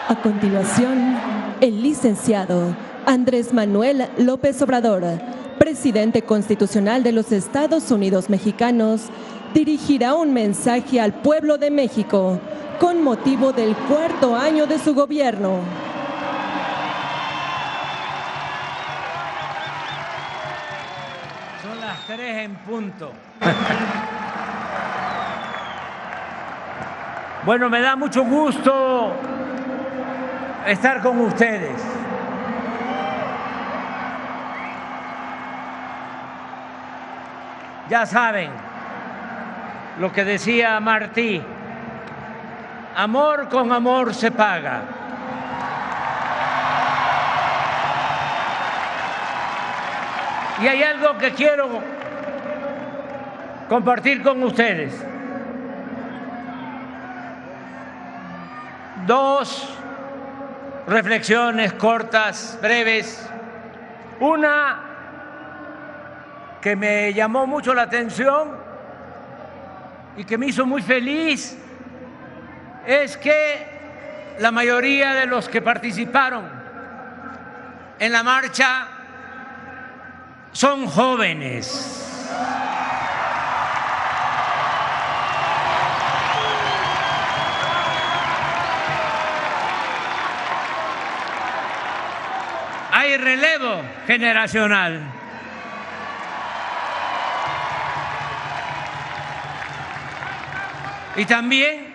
A continuación, el licenciado Andrés Manuel López Obrador, presidente constitucional de los Estados Unidos mexicanos, dirigirá un mensaje al pueblo de México con motivo del 4º año de su gobierno. Son las 3 en punto. Bueno, me da mucho gusto estar con ustedes. Ya saben lo que decía Martí, amor con amor se paga. Y hay algo que quiero compartir con ustedes. 2 reflexiones cortas, breves. Una que me llamó mucho la atención y que me hizo muy feliz es que la mayoría de los que participaron en la marcha son jóvenes. Hay relevo generacional. Y también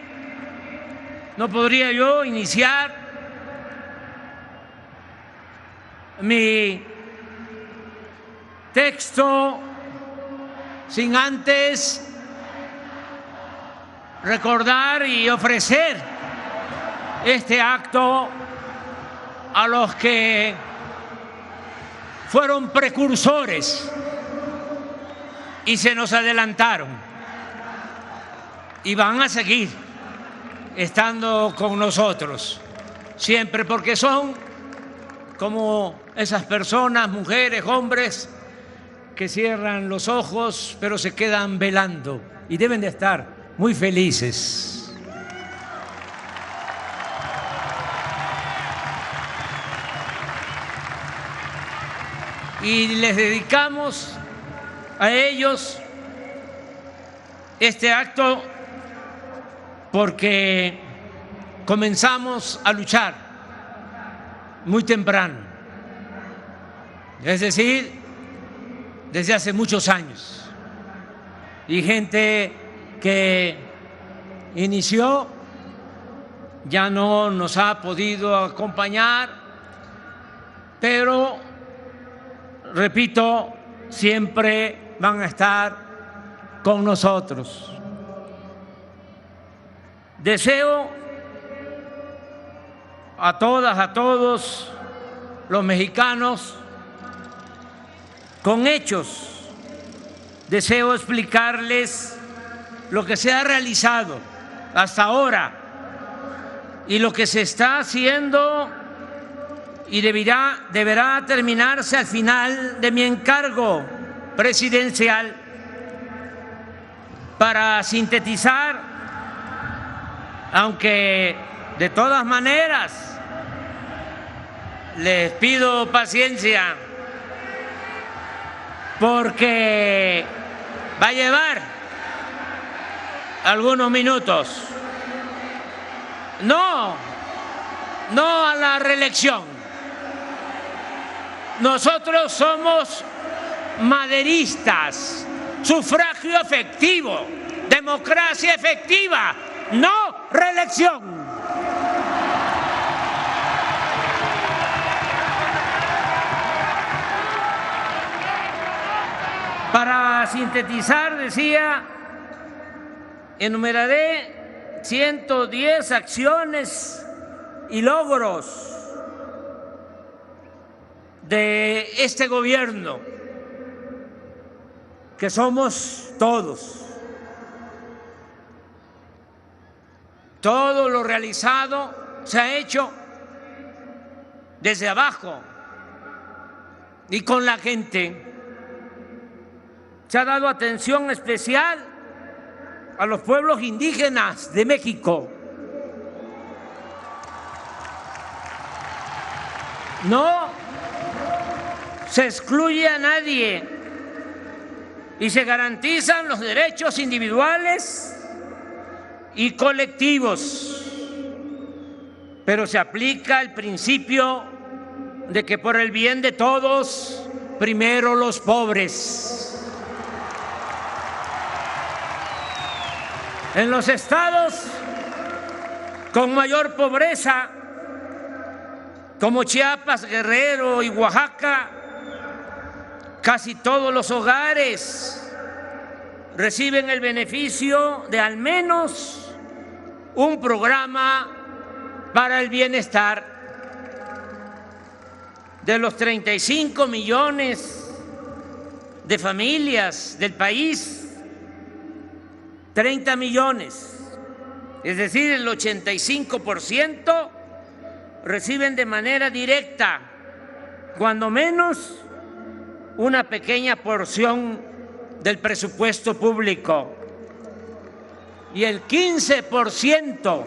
no podría yo iniciar mi texto sin antes recordar y ofrecer este acto a los que fueron precursores y se nos adelantaron y van a seguir estando con nosotros siempre, porque son como esas personas, mujeres, hombres, que cierran los ojos pero se quedan velando y deben de estar muy felices. Y les dedicamos a ellos este acto porque comenzamos a luchar muy temprano, es decir, desde hace muchos años. Y gente que inició ya no nos ha podido acompañar, pero repito, siempre van a estar con nosotros. Deseo a todas, a todos los mexicanos, con hechos, deseo explicarles lo que se ha realizado hasta ahora y lo que se está haciendo y deberá terminarse al final de mi encargo presidencial. Para sintetizar, aunque de todas maneras les pido paciencia porque va a llevar algunos minutos. No a la reelección. Nosotros somos maderistas, sufragio efectivo, democracia efectiva, no reelección. Para sintetizar, decía, enumeraré 110 acciones y logros de este gobierno, que somos todos. Todo lo realizado se ha hecho desde abajo y con la gente. Se ha dado atención especial a los pueblos indígenas de México. No se excluye a nadie y se garantizan los derechos individuales y colectivos, pero se aplica el principio de que por el bien de todos, primero los pobres. En los estados con mayor pobreza, como Chiapas, Guerrero y Oaxaca, casi todos los hogares reciben el beneficio de al menos un programa para el bienestar. De los 35 millones de familias del país, 30 millones, es decir, el 85%, reciben de manera directa, cuando menos, una pequeña porción del presupuesto público. Y el 15%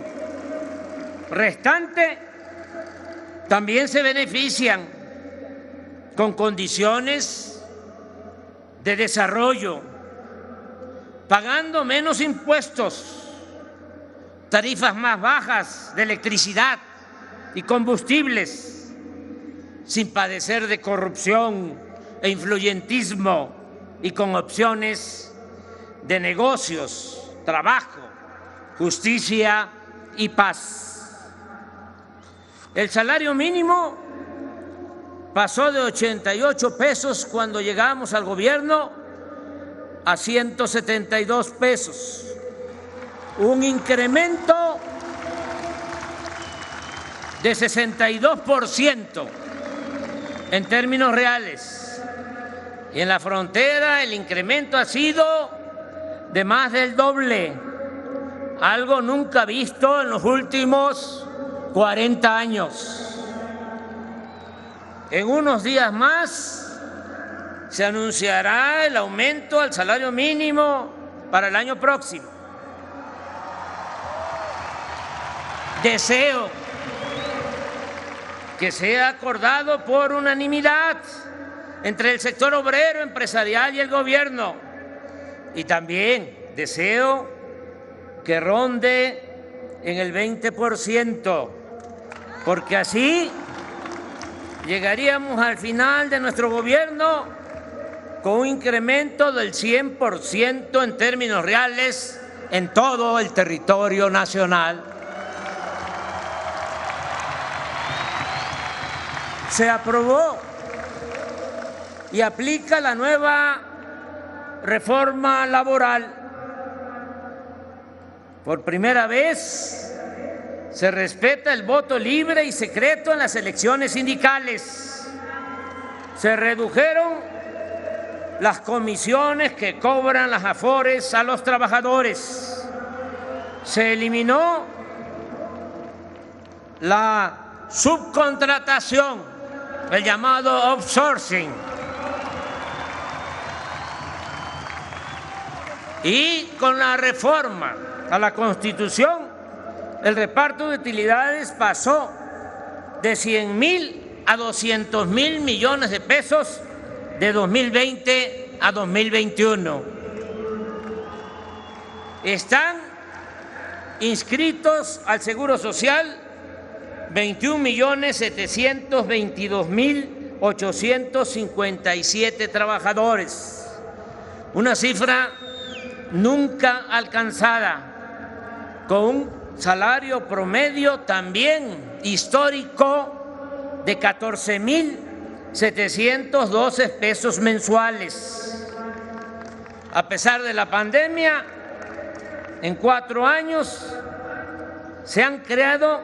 restante también se benefician con condiciones de desarrollo, pagando menos impuestos, tarifas más bajas de electricidad y combustibles, sin padecer de corrupción e influyentismo y con opciones de negocios, trabajo, justicia y paz. El salario mínimo pasó de 88 pesos cuando llegamos al gobierno a 172 pesos, un incremento de 62% en términos reales. Y en la frontera el incremento ha sido de más del doble, algo nunca visto en los últimos 40 años. En unos días más se anunciará el aumento al salario mínimo para el año próximo. Deseo que sea acordado por unanimidad entre el sector obrero, empresarial y el gobierno. Y también deseo que ronde en el 20%, porque así llegaríamos al final de nuestro gobierno con un incremento del 100% en términos reales en todo el territorio nacional. Se aprobó y aplica la nueva reforma laboral. Por primera vez se respeta el voto libre y secreto en las elecciones sindicales. Se redujeron las comisiones que cobran las Afores a los trabajadores. Se eliminó la subcontratación, el llamado outsourcing. Y con la reforma a la Constitución, el reparto de utilidades pasó de 100.000 a 200.000 millones de pesos de 2020 a 2021. Están inscritos al Seguro Social 21.722.857 trabajadores, una cifra nunca alcanzada, con un salario promedio también histórico de 14.712 pesos mensuales. A pesar de la pandemia, en 4 años se han creado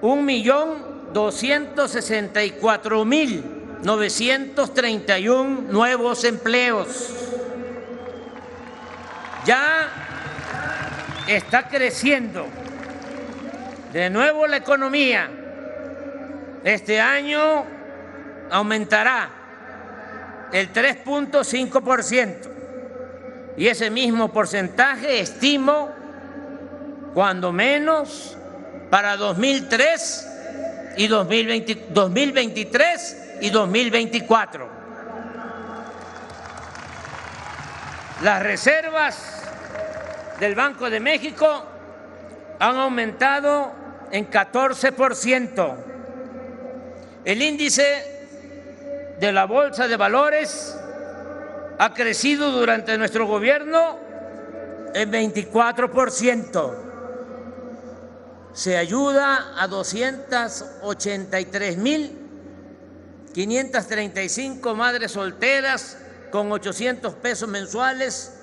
1.264.931 nuevos empleos. Ya está creciendo de nuevo la economía. Este año aumentará el 3.5%, y ese mismo porcentaje estimo, cuando menos para 2003, y 2023 y 2024. Las reservas del Banco de México han aumentado en 14%. El índice de la Bolsa de Valores ha crecido durante nuestro gobierno en 24%. Se ayuda a 283,535 madres solteras con 800 pesos mensuales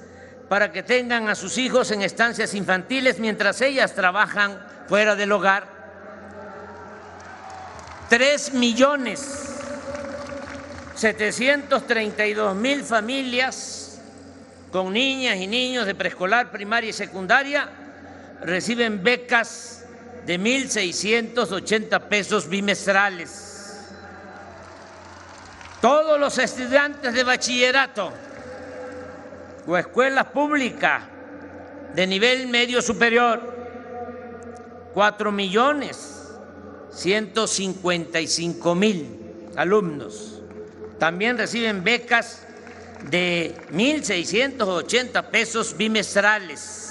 para que tengan a sus hijos en estancias infantiles mientras ellas trabajan fuera del hogar. 3,732,000 familias con niñas y niños de preescolar, primaria y secundaria reciben becas de 1,680 pesos bimestrales. Todos los estudiantes de bachillerato o escuela pública de nivel medio superior, 4,155,000 alumnos, también reciben becas de 1,680 pesos bimestrales.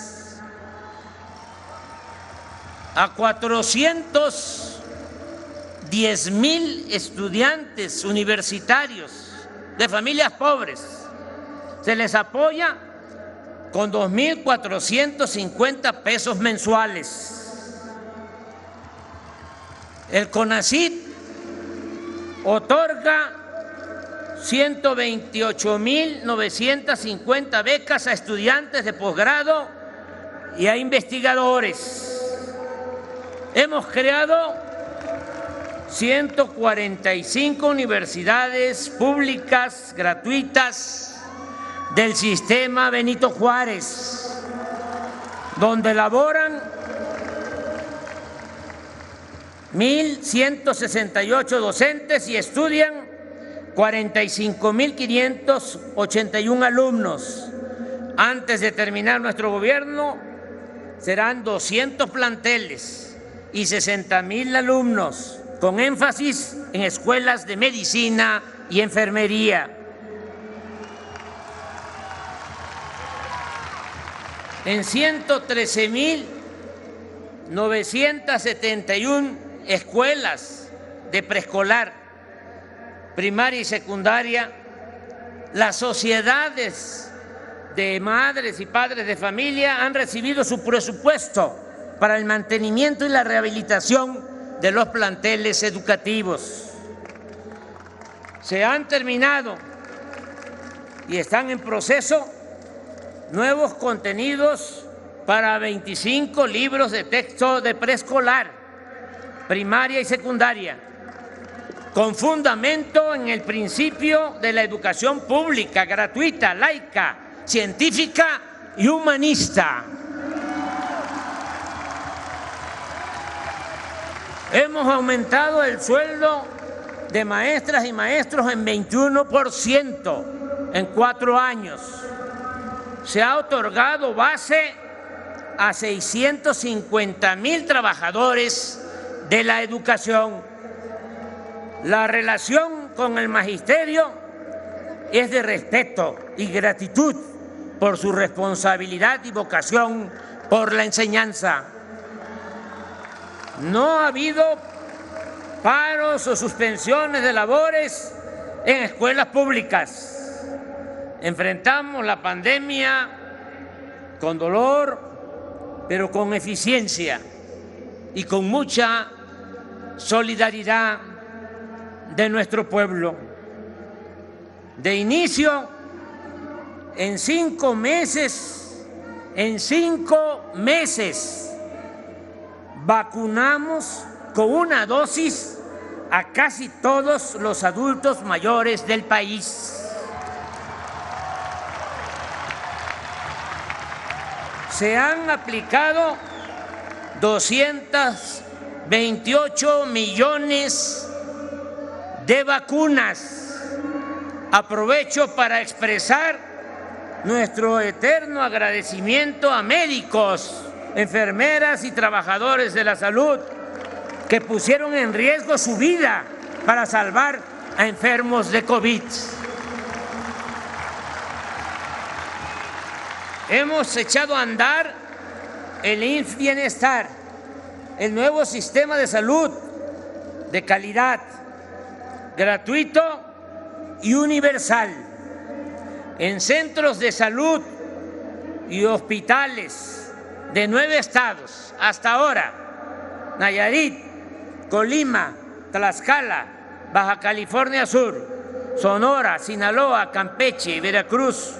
A 410,000 estudiantes universitarios de familias pobres se les apoya con 2,450 pesos mensuales. El CONACYT otorga 128,950 becas a estudiantes de posgrado y a investigadores. Hemos creado 145 universidades públicas gratuitas del sistema Benito Juárez, donde laboran 1,168 docentes y estudian 45,581 alumnos. Antes de terminar nuestro gobierno, serán 200 planteles y 60,000 alumnos, con énfasis en escuelas de medicina y enfermería. En 113,971 escuelas de preescolar, primaria y secundaria, las sociedades de madres y padres de familia han recibido su presupuesto para el mantenimiento y la rehabilitación de los planteles educativos. Se han terminado y están en proceso nuevos contenidos para 25 libros de texto de preescolar, primaria y secundaria, con fundamento en el principio de la educación pública, gratuita, laica, científica y humanista. Hemos aumentado el sueldo de maestras y maestros en 21% en 4 años. Se ha otorgado base a 650,000 trabajadores de la educación. La relación con el magisterio es de respeto y gratitud por su responsabilidad y vocación por la enseñanza. No ha habido paros o suspensiones de labores en escuelas públicas. Enfrentamos la pandemia con dolor, pero con eficiencia y con mucha solidaridad de nuestro pueblo. De inicio, en 5 meses, vacunamos con una dosis a casi todos los adultos mayores del país. Se han aplicado 228 millones de vacunas. Aprovecho para expresar nuestro eterno agradecimiento a médicos, enfermeras y trabajadores de la salud que pusieron en riesgo su vida para salvar a enfermos de COVID. Hemos echado a andar el IMSS Bienestar, el nuevo sistema de salud de calidad, gratuito y universal, en centros de salud y hospitales de 9 estados hasta ahora: Nayarit, Colima, Tlaxcala, Baja California Sur, Sonora, Sinaloa, Campeche, Veracruz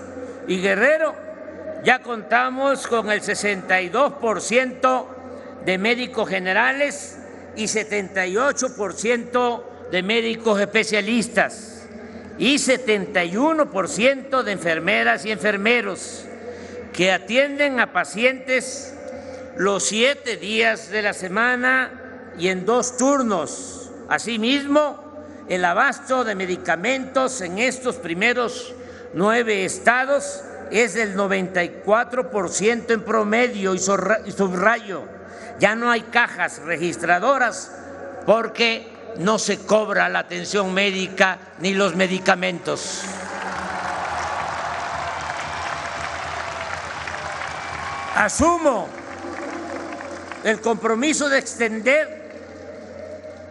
y Guerrero. Ya contamos con el 62% de médicos generales y 78% de médicos especialistas y 71% de enfermeras y enfermeros que atienden a pacientes los 7 días de la semana y en 2 turnos. Asimismo, el abasto de medicamentos en estos primeros 9 estados es del 94% en promedio, y subrayo, ya no hay cajas registradoras porque no se cobra la atención médica ni los medicamentos. Asumo el compromiso de extender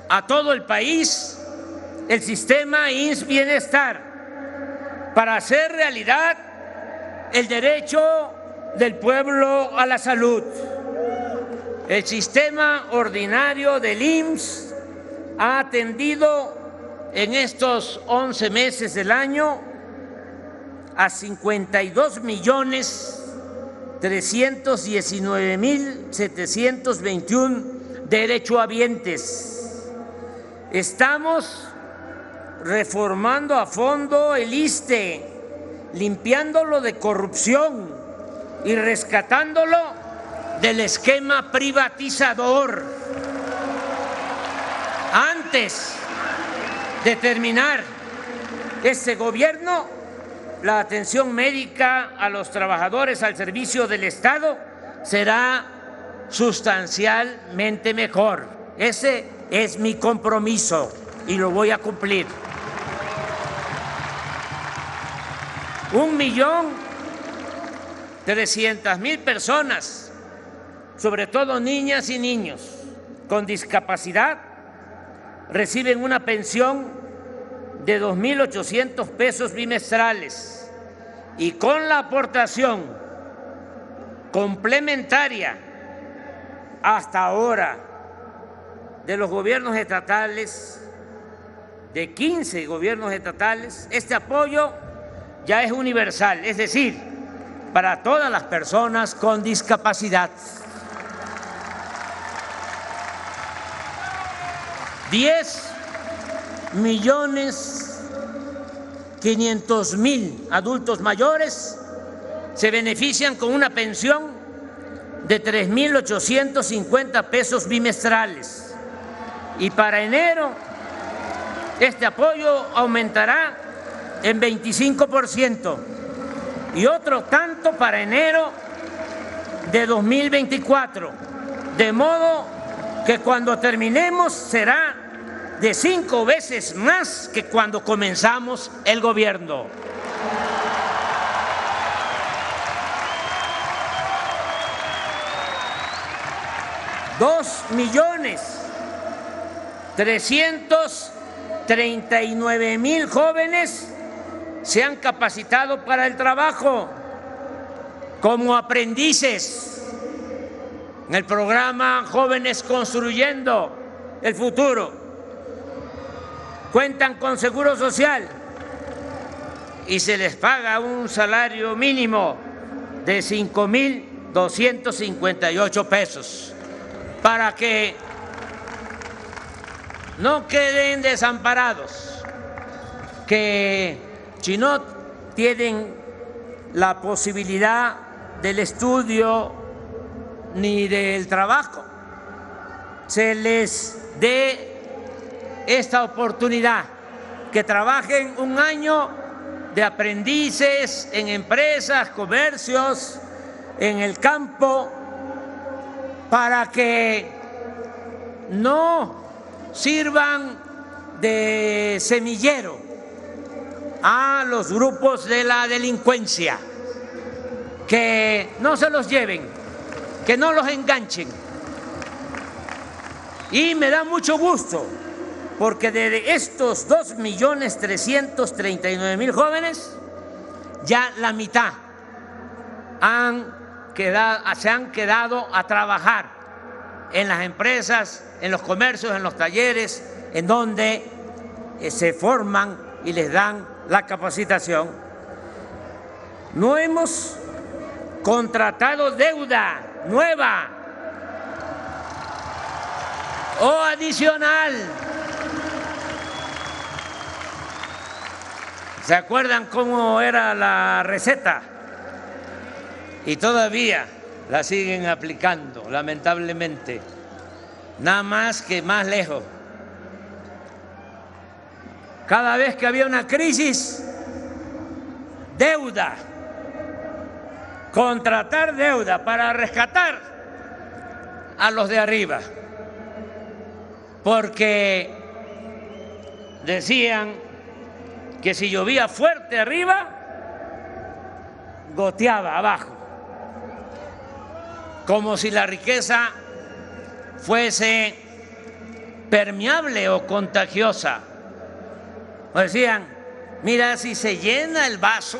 a todo el país el sistema IMSS Bienestar para hacer realidad el derecho del pueblo a la salud. El sistema ordinario del IMSS ha atendido en estos 11 meses del año a 52.319.721 derechohabientes. Estamos reformando a fondo el ISSSTE, limpiándolo de corrupción y rescatándolo del esquema privatizador. Antes de terminar este gobierno, la atención médica a los trabajadores al servicio del Estado será sustancialmente mejor. Ese es mi compromiso y lo voy a cumplir. 1.300.000 personas, sobre todo niñas y niños con discapacidad, reciben una pensión de 2.800 pesos bimestrales, y con la aportación complementaria hasta ahora de los gobiernos estatales, de 15 gobiernos estatales, este apoyo ya es universal, es decir, para todas las personas con discapacidad. 10.500.000 adultos mayores se benefician con una pensión de 3.850 pesos bimestrales, y para enero este apoyo aumentará en 25% y otro tanto para enero de 2024, de modo que cuando terminemos será de 5 veces más que cuando comenzamos el gobierno. $2.339.000 jóvenes se han capacitado para el trabajo como aprendices en el programa Jóvenes Construyendo el Futuro. Cuentan con seguro social y se les paga un salario mínimo de 5.258 pesos para que no queden desamparados, que si no tienen la posibilidad del estudio ni del trabajo, se les dé esta oportunidad, que trabajen un año de aprendices en empresas, comercios, en el campo, para que no sirvan de semillero a los grupos de la delincuencia, que no se los lleven, que no los enganchen. Y me da mucho gusto porque de estos 2.339.000 jóvenes, ya la mitad se han quedado a trabajar en las empresas, en los comercios, en los talleres, en donde se forman y les dan la capacitación. No hemos contratado deuda nueva o adicional. ¿Se acuerdan cómo era la receta? Y todavía la siguen aplicando, lamentablemente, nada más que más lejos. Cada vez que había una crisis, deuda, contratar deuda para rescatar a los de arriba, porque decían que si llovía fuerte arriba, goteaba abajo, como si la riqueza fuese permeable o contagiosa. O decían, mira, si se llena el vaso,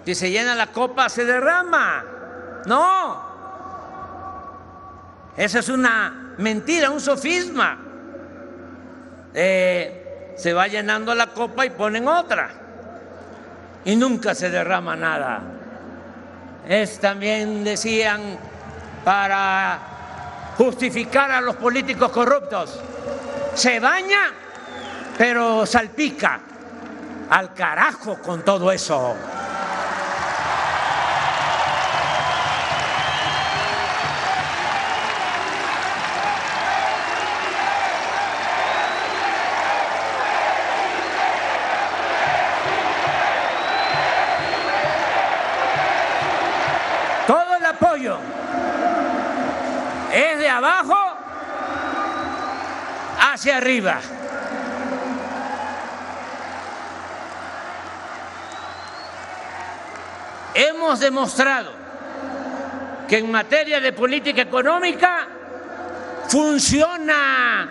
si se llena la copa, se derrama. No, esa es una mentira, un sofisma. Se va llenando la copa y ponen otra y nunca se derrama nada. También decían, para justificar a los políticos corruptos, se baña pero salpica. Al carajo con todo eso. Todo el apoyo es de abajo hacia arriba. Hemos demostrado que en materia de política económica funciona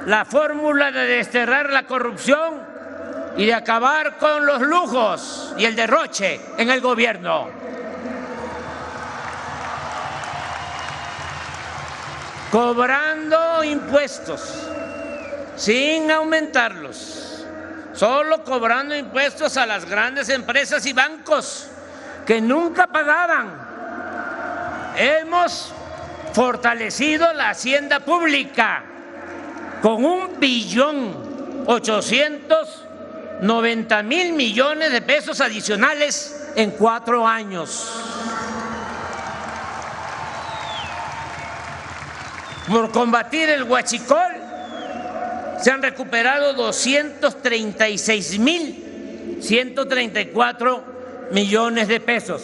la fórmula de desterrar la corrupción y de acabar con los lujos y el derroche en el gobierno. Cobrando impuestos sin aumentarlos. Solo cobrando impuestos a las grandes empresas y bancos que nunca pagaban. Hemos fortalecido la hacienda pública con 1.890.000 millones de pesos adicionales en 4 años. Por combatir el huachicol, se han recuperado 236.134 millones de pesos.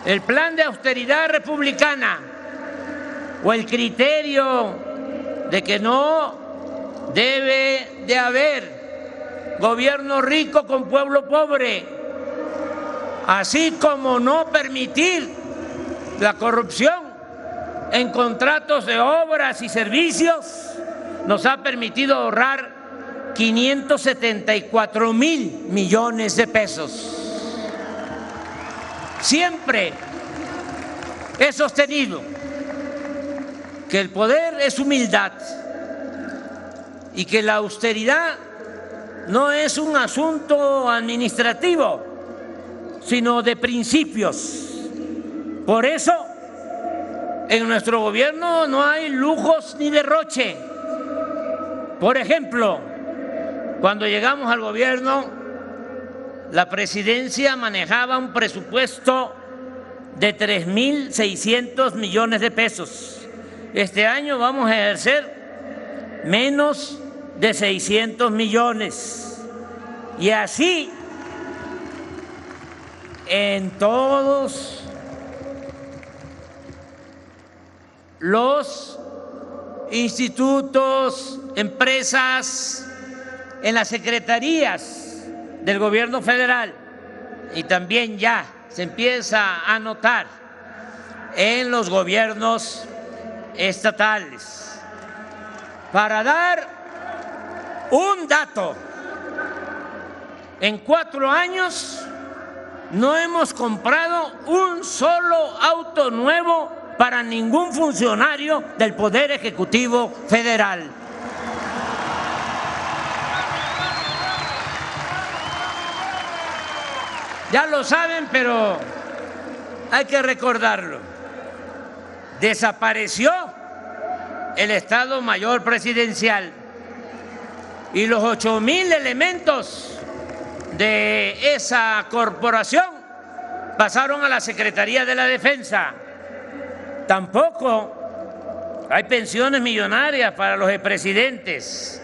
El plan de austeridad republicana o el criterio de que no debe de haber gobierno rico con pueblo pobre, así como no permitir la corrupción en contratos de obras y servicios, nos ha permitido ahorrar 574.000 millones de pesos. Siempre he sostenido que el poder es humildad y que la austeridad no es un asunto administrativo, sino de principios. Por eso, en nuestro gobierno no hay lujos ni derroche. Por ejemplo, cuando llegamos al gobierno, la presidencia manejaba un presupuesto de 3.600 millones de pesos. Este año vamos a ejercer menos de 600 millones. Y así en todos los institutos, empresas, en las secretarías del gobierno federal, y también ya se empieza a notar en los gobiernos estatales. Para dar un dato, en 4 años no hemos comprado un solo auto nuevo para ningún funcionario del Poder Ejecutivo Federal. Ya lo saben, pero hay que recordarlo. Desapareció el Estado Mayor Presidencial y los 8,000 elementos de esa corporación pasaron a la Secretaría de la Defensa. Tampoco hay pensiones millonarias para los expresidentes,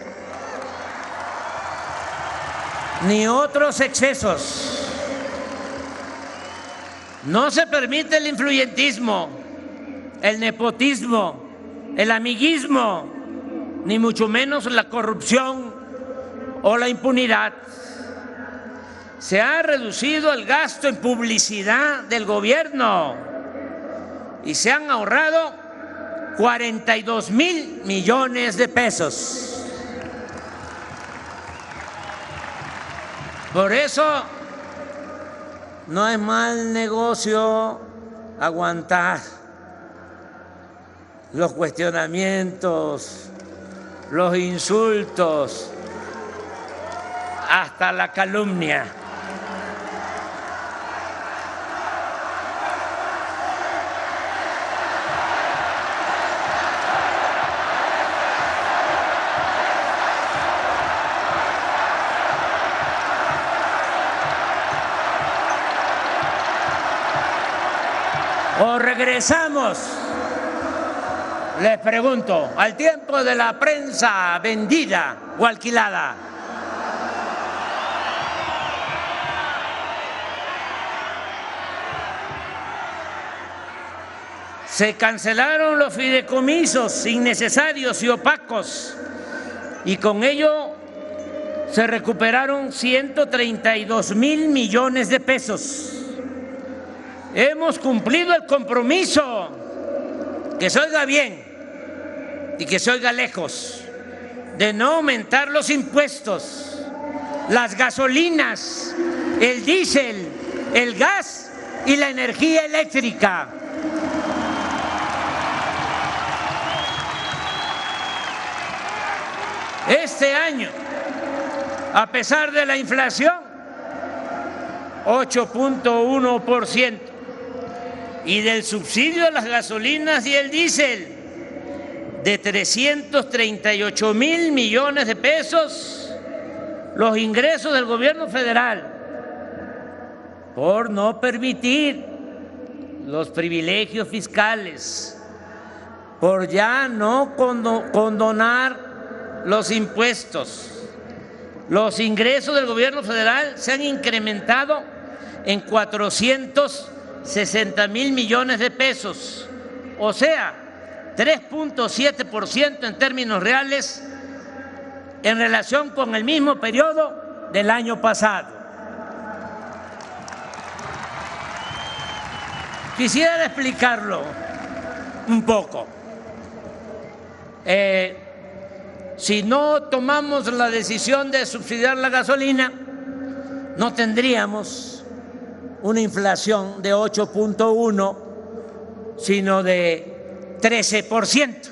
ni otros excesos. No se permite el influyentismo, el nepotismo, el amiguismo, ni mucho menos la corrupción o la impunidad. Se ha reducido el gasto en publicidad del gobierno y se han ahorrado 42,000 millones de pesos. Por eso no es mal negocio aguantar los cuestionamientos, los insultos, hasta la calumnia. ¿O regresamos, les pregunto, al tiempo de la prensa vendida o alquilada? Se cancelaron los fideicomisos innecesarios y opacos y con ello se recuperaron 132,000 millones de pesos. Hemos cumplido el compromiso, que se oiga bien y que se oiga lejos, de no aumentar los impuestos, las gasolinas, el diésel, el gas y la energía eléctrica. Este año, a pesar de la inflación, 8.1%, y del subsidio a las gasolinas y el diésel de 338,000 millones de pesos, los ingresos del gobierno federal, por no permitir los privilegios fiscales, por ya no condonar los impuestos, los ingresos del gobierno federal se han incrementado en 460,000 millones de pesos, o sea, 3.7% en términos reales en relación con el mismo periodo del año pasado. Quisiera explicarlo un poco. Si no tomamos la decisión de subsidiar la gasolina, no tendríamos una inflación de 8.1, sino de 13%.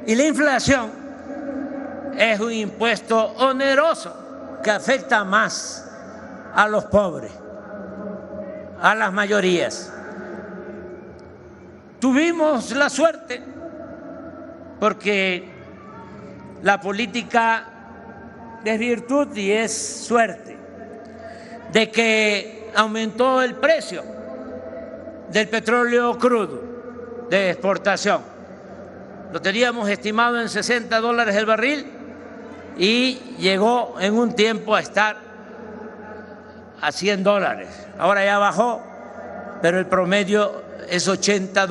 Y la inflación es un impuesto oneroso que afecta más a los pobres, a las mayorías. Tuvimos la suerte, porque la política es virtud y es suerte, de que aumentó el precio del petróleo crudo de exportación. Lo teníamos estimado en $60 el barril y llegó en un tiempo a estar a $100. Ahora ya bajó, pero el promedio es $80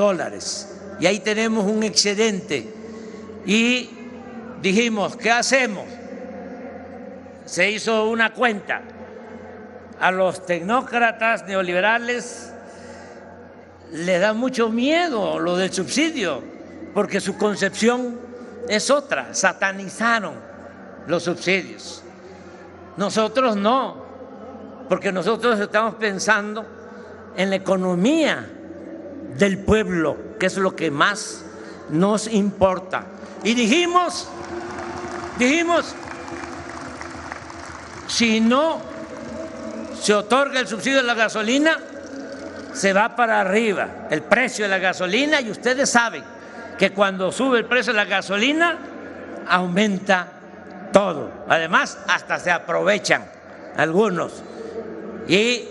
y ahí tenemos un excedente. Y dijimos, ¿qué hacemos? Se hizo una cuenta. A los tecnócratas neoliberales les da mucho miedo lo del subsidio, porque su concepción es otra, satanizaron los subsidios. Nosotros no, porque nosotros estamos pensando en la economía del pueblo, que es lo que más nos importa. Y dijimos, si no se otorga el subsidio de la gasolina, se va para arriba el precio de la gasolina, y ustedes saben que cuando sube el precio de la gasolina aumenta todo. Además, hasta se aprovechan algunos y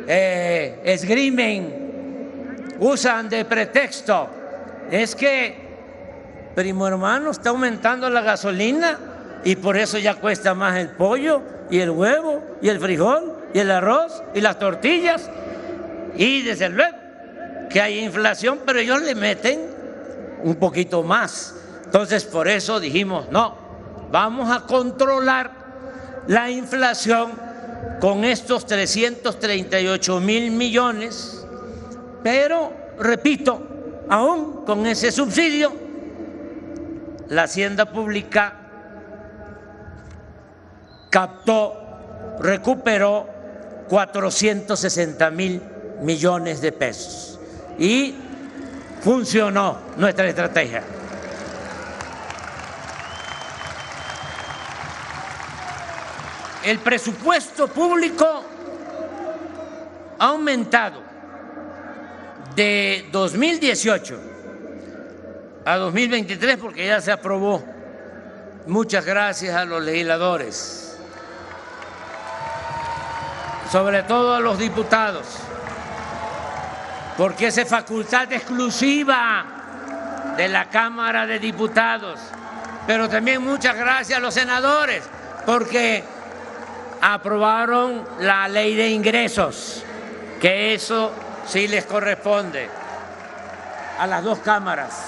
esgrimen, usan de pretexto, es que primo hermano está aumentando la gasolina y por eso ya cuesta más el pollo y el huevo y el frijol y el arroz y las tortillas, y desde luego que hay inflación, pero ellos le meten un poquito más. Entonces por eso dijimos, no, vamos a controlar la inflación con estos 338,000 millones, pero repito, aún con ese subsidio, la Hacienda Pública recuperó 460,000 millones de pesos y funcionó nuestra estrategia. El presupuesto público ha aumentado de 2018 a 2023 porque ya se aprobó. Muchas gracias a los legisladores, sobre todo a los diputados, porque es facultad exclusiva de la Cámara de Diputados. Pero también muchas gracias a los senadores, porque aprobaron la ley de ingresos, que eso sí les corresponde a las dos cámaras.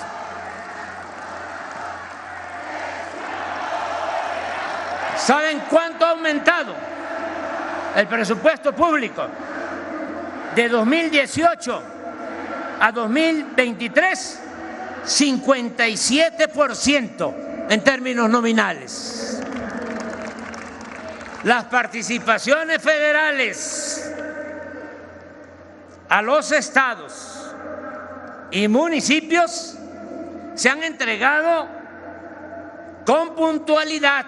¿Saben cuánto ha aumentado el presupuesto público de 2018 a 2023? 57% en términos nominales. Las participaciones federales a los estados y municipios se han entregado con puntualidad,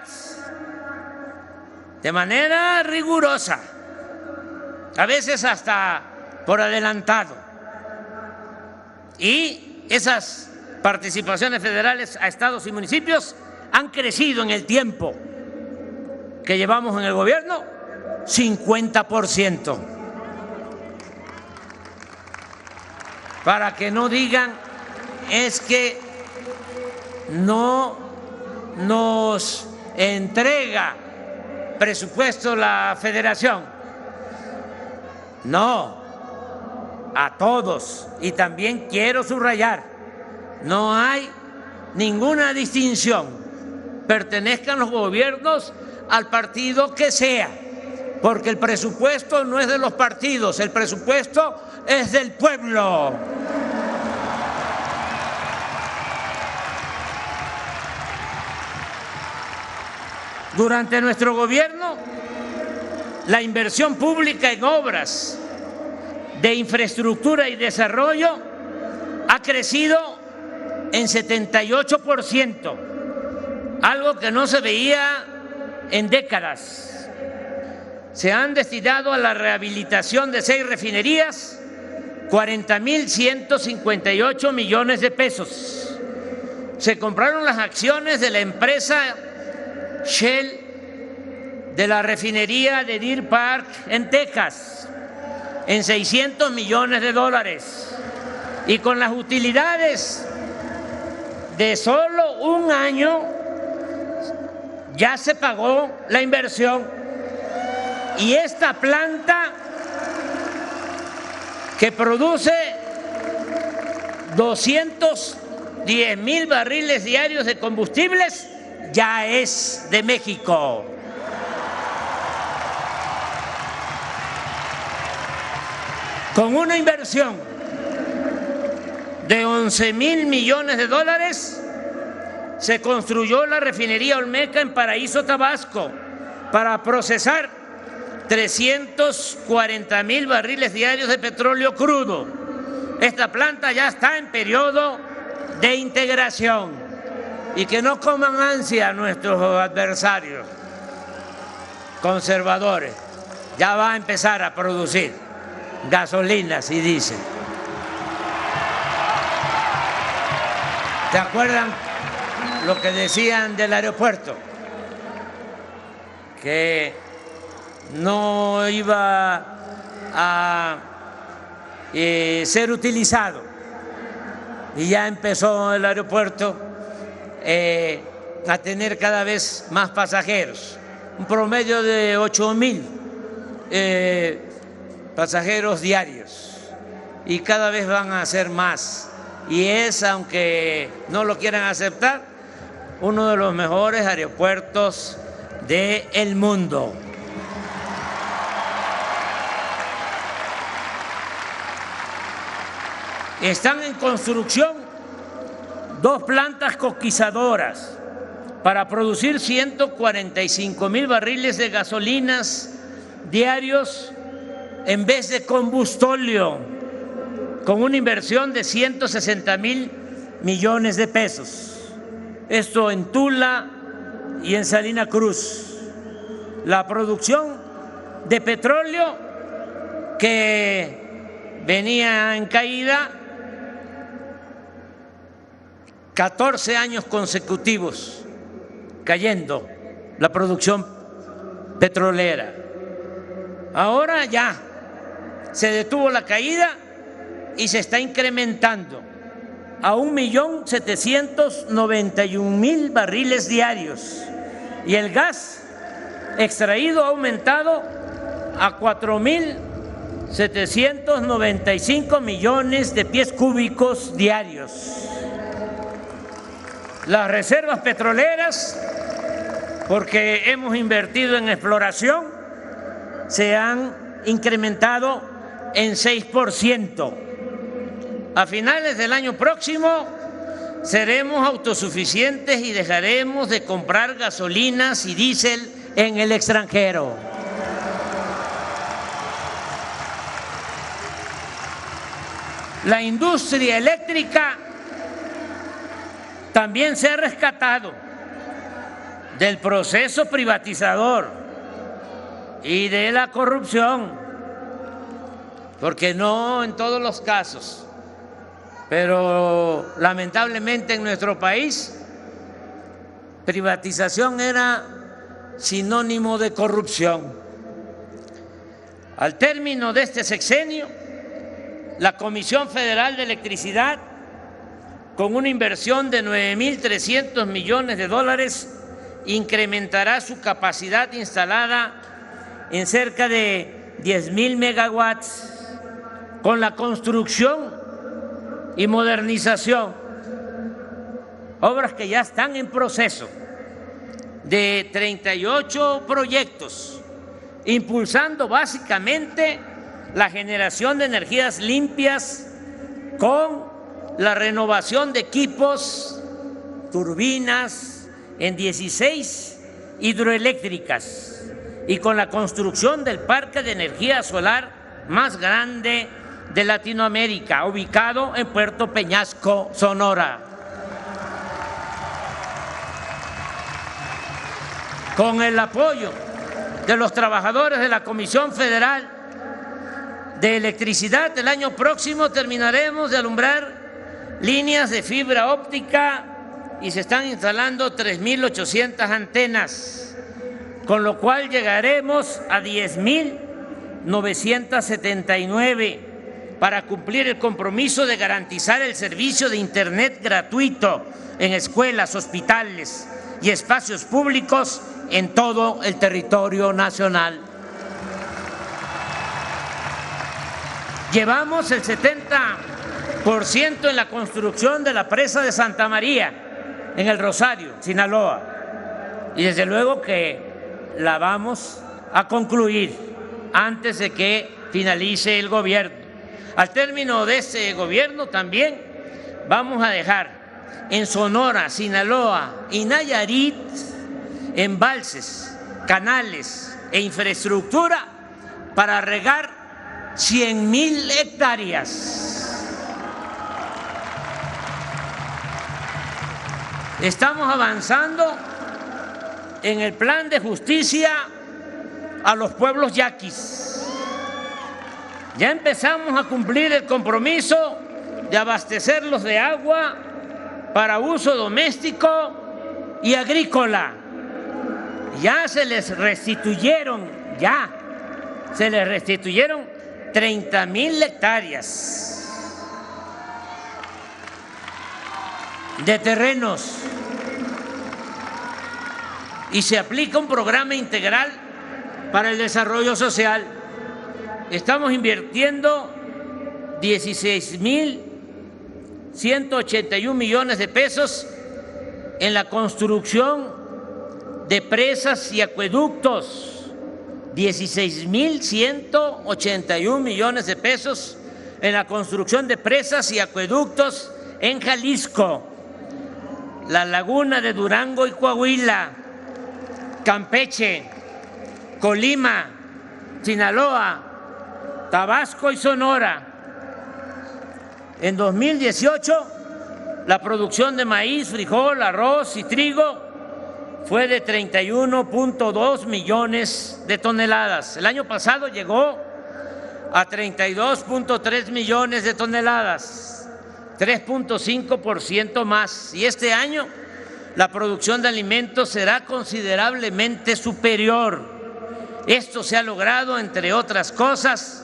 de manera rigurosa, a veces hasta por adelantado. Y esas participaciones federales a estados y municipios han crecido en el tiempo que llevamos en el gobierno, 50%. Para que no digan, es que no nos entrega presupuesto la federación. No, a todos. Y también quiero subrayar, no hay ninguna distinción, pertenezcan los gobiernos al partido que sea, porque el presupuesto no es de los partidos, el presupuesto es del pueblo. Durante nuestro gobierno, la inversión pública en obras de infraestructura y desarrollo ha crecido en 78%, algo que no se veía en décadas. Se han destinado a la rehabilitación de 6 refinerías 40,158 millones de pesos. Se compraron las acciones de la empresa Shell de la refinería de Deer Park en Texas en $600 millones, y con las utilidades de solo un año ya se pagó la inversión. Y esta planta, que produce 210,000 barriles diarios de combustibles ya es de México. Con una inversión de 11,000 millones de dólares, se construyó la refinería Olmeca en Paraíso, Tabasco, para procesar 340,000 barriles diarios de petróleo crudo. Esta planta ya está en periodo de integración. Y que no coman ansia nuestros adversarios conservadores. Ya va a empezar a producir gasolinas y diésel. ¿Se acuerdan lo que decían del aeropuerto? Que no iba a ser utilizado. Y ya empezó el aeropuerto a tener cada vez más pasajeros. Un promedio de 8,000 pasajeros diarios. Y cada vez van a ser más. Y es, aunque no lo quieran aceptar, uno de los mejores aeropuertos del mundo. Están en construcción 2 plantas coquizadoras para producir 145,000 barriles de gasolinas diarios en vez de combustóleo, con una inversión de 160,000 millones de pesos. Esto en Tula y en Salina Cruz. La producción de petróleo que venía en caída 14 años consecutivos, cayendo la producción petrolera. Ahora ya se detuvo la caída y se está incrementando a 1,791,000 barriles diarios. Y el gas extraído ha aumentado a 4,795 millones de pies cúbicos diarios. Las reservas petroleras, porque hemos invertido en exploración, se han incrementado en 6%. A finales del año próximo seremos autosuficientes y dejaremos de comprar gasolinas y diésel en el extranjero. La industria eléctrica también se ha rescatado del proceso privatizador y de la corrupción, porque no en todos los casos, pero lamentablemente en nuestro país privatización era sinónimo de corrupción. Al término de este sexenio, la Comisión Federal de Electricidad, con una inversión de 9,300 millones de dólares, incrementará su capacidad instalada en cerca de 10,000 megawatts, con la construcción y modernización, obras que ya están en proceso, de 38 proyectos, impulsando básicamente la generación de energías limpias con la renovación de equipos, turbinas en 16 hidroeléctricas y con la construcción del parque de energía solar más grande de Latinoamérica, ubicado en Puerto Peñasco, Sonora. Con el apoyo de los trabajadores de la Comisión Federal de Electricidad, el año próximo terminaremos de alumbrar líneas de fibra óptica y se están instalando 3,800 antenas, con lo cual llegaremos a 10,979 para cumplir el compromiso de garantizar el servicio de Internet gratuito en escuelas, hospitales y espacios públicos en todo el territorio nacional. Llevamos el 70% en la construcción de la presa de Santa María, en el Rosario, Sinaloa. Y desde luego que la vamos a concluir antes de que finalice el gobierno. Al término de este gobierno también vamos a dejar en Sonora, Sinaloa y Nayarit embalses, canales e infraestructura para regar 100,000 hectáreas. Estamos avanzando en el plan de justicia a los pueblos yaquis. Ya empezamos a cumplir el compromiso de abastecerlos de agua para uso doméstico y agrícola. Ya se les restituyeron 30,000 hectáreas de terrenos y se aplica un programa integral para el desarrollo social. Estamos invirtiendo 16,181 millones de pesos en la construcción de presas y acueductos, 16,181 millones de pesos en la construcción de presas y acueductos en Jalisco, la laguna de Durango y Coahuila, Campeche, Colima, Sinaloa, Tabasco y Sonora. En 2018, la producción de maíz, frijol, arroz y trigo fue de 31.2 millones de toneladas. El año pasado llegó a 32.3 millones de toneladas, 3.5% más. Y este año la producción de alimentos será considerablemente superior. Esto se ha logrado, entre otras cosas,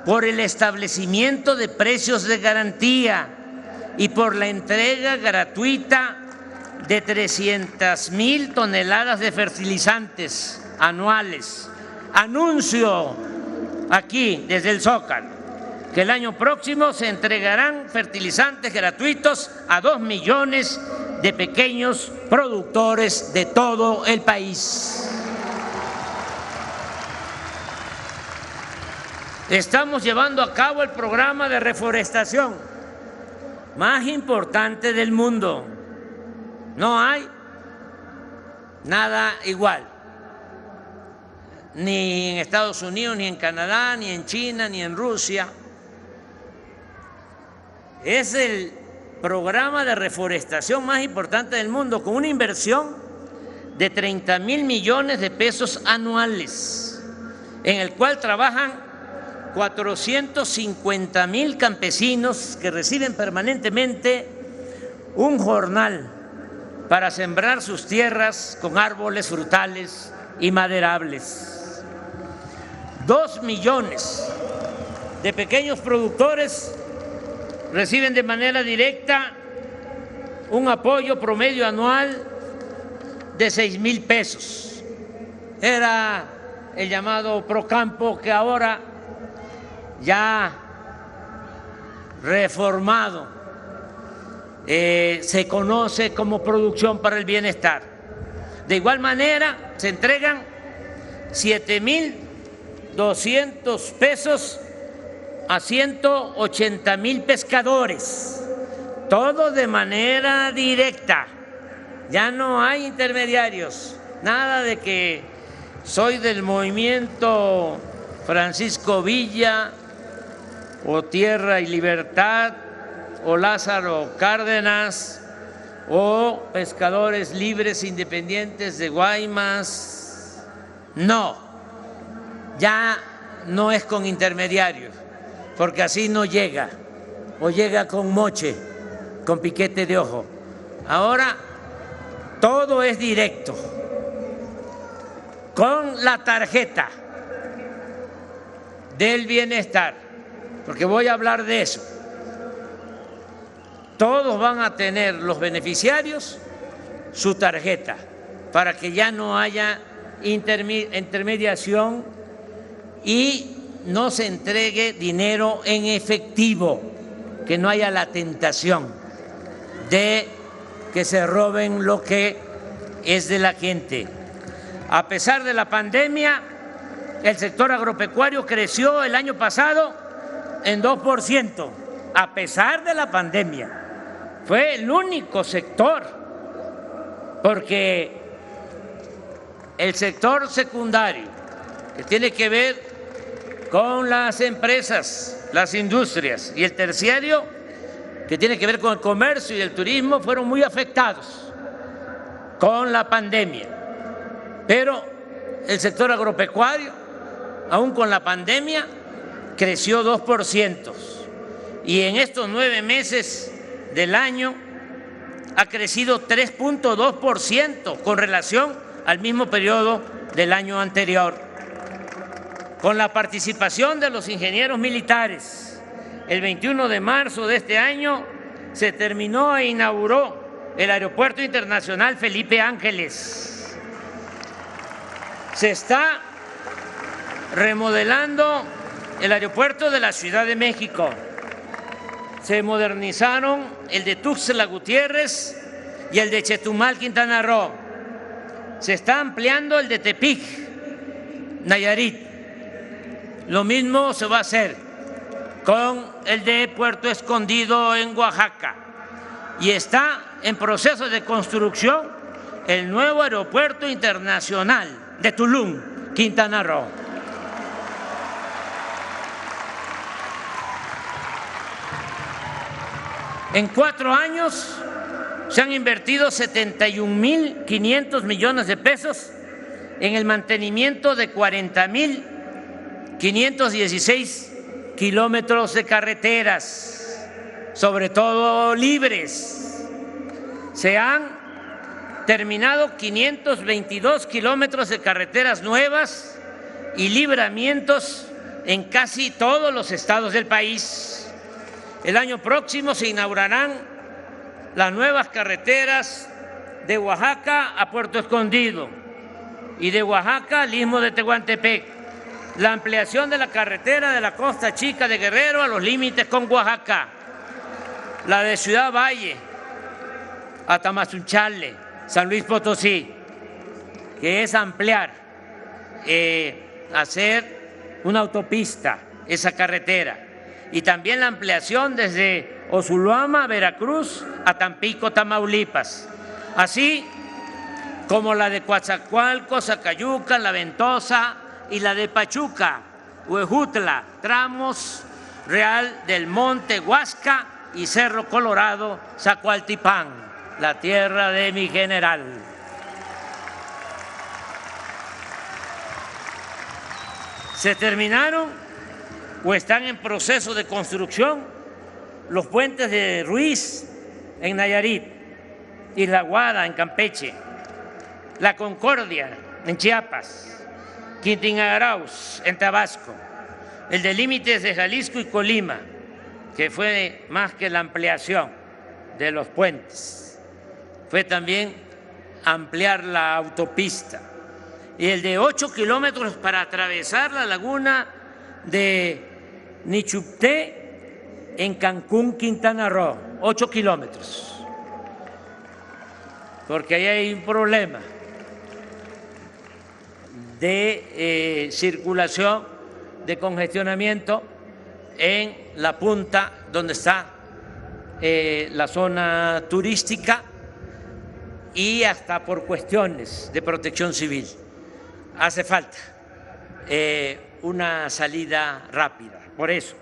por el establecimiento de precios de garantía y por la entrega gratuita de 300,000 toneladas de fertilizantes anuales. Anuncio aquí desde el Zócalo que el año próximo se entregarán fertilizantes gratuitos a 2 millones de pequeños productores de todo el país. Estamos llevando a cabo el programa de reforestación más importante del mundo. No hay nada igual, ni en Estados Unidos, ni en Canadá, ni en China, ni en Rusia. Es el programa de reforestación más importante del mundo, con una inversión de 30,000 millones de pesos anuales, en el cual trabajan 450,000 campesinos que reciben permanentemente un jornal para sembrar sus tierras con árboles frutales y maderables. 2 millones de pequeños productores reciben de manera directa un apoyo promedio anual de 6,000 pesos. Era el llamado Procampo, que ahora ya reformado se conoce como Producción para el Bienestar. De igual manera, se entregan 7,200 pesos a 180,000 pescadores, todo de manera directa. Ya no hay intermediarios, nada de que soy del movimiento Francisco Villa o Tierra y Libertad o Lázaro Cárdenas o pescadores libres independientes de Guaymas. No, ya no es con intermediarios, porque así no llega, o llega con moche, con piquete de ojo. Ahora todo es directo, con la tarjeta del bienestar, porque voy a hablar de eso. Todos van a tener, los beneficiarios, su tarjeta, para que ya no haya intermediación y no se entregue dinero en efectivo. que no haya la tentación de que se roben lo que es de la gente. A pesar de la pandemia, el sector agropecuario creció el año pasado en 2%, a pesar de la pandemia. Fue el único sector, porque el sector secundario, que tiene que ver con las empresas, las industrias, y el terciario, que tiene que ver con el comercio y el turismo, fueron muy afectados con la pandemia. Pero el sector agropecuario, aún con la pandemia, creció 2%. Y en estos 9 meses del año ha crecido 3.2% con relación al mismo periodo del año anterior. Con la participación de los ingenieros militares, el 21 de marzo de este año se terminó e inauguró el Aeropuerto Internacional Felipe Ángeles. Se está remodelando el aeropuerto de la Ciudad de México. Se modernizaron el de Tuxtla Gutiérrez y el de Chetumal, Quintana Roo. Se está ampliando el de Tepic, Nayarit. Lo mismo se va a hacer con el de Puerto Escondido en Oaxaca. Y está en proceso de construcción el nuevo aeropuerto internacional de Tulum, Quintana Roo. En 4 años se han invertido 71.500 millones de pesos en el mantenimiento de 40.516 kilómetros de carreteras, sobre todo libres. Se han terminado 522 kilómetros de carreteras nuevas y libramientos en casi todos los estados del país. El año próximo se inaugurarán las nuevas carreteras de Oaxaca a Puerto Escondido y de Oaxaca al Istmo de Tehuantepec, la ampliación de la carretera de la Costa Chica de Guerrero a los límites con Oaxaca, la de Ciudad Valle a Tamazunchale, San Luis Potosí, que es ampliar, hacer una autopista, esa carretera, y también la ampliación desde Osulama, Veracruz, a Tampico, Tamaulipas, así como la de Coatzacoalcos, Zacayuca, La Ventosa y la de Pachuca, Huejutla, tramos Real del Monte, Huasca y Cerro Colorado, Zacualtipán, la tierra de mi general. Se terminaron o están en proceso de construcción los puentes de Ruiz en Nayarit, Isla Guada en Campeche, La Concordia en Chiapas, Quintín Arauz en Tabasco, el de límites de Jalisco y Colima, que fue más que la ampliación de los puentes, fue también ampliar la autopista, y el de 8 kilómetros para atravesar la laguna de Nichupté en Cancún, Quintana Roo, 8 kilómetros, porque ahí hay un problema de circulación, de congestionamiento en la punta donde está la zona turística y hasta por cuestiones de protección civil. Hace falta una salida rápida. Por eso,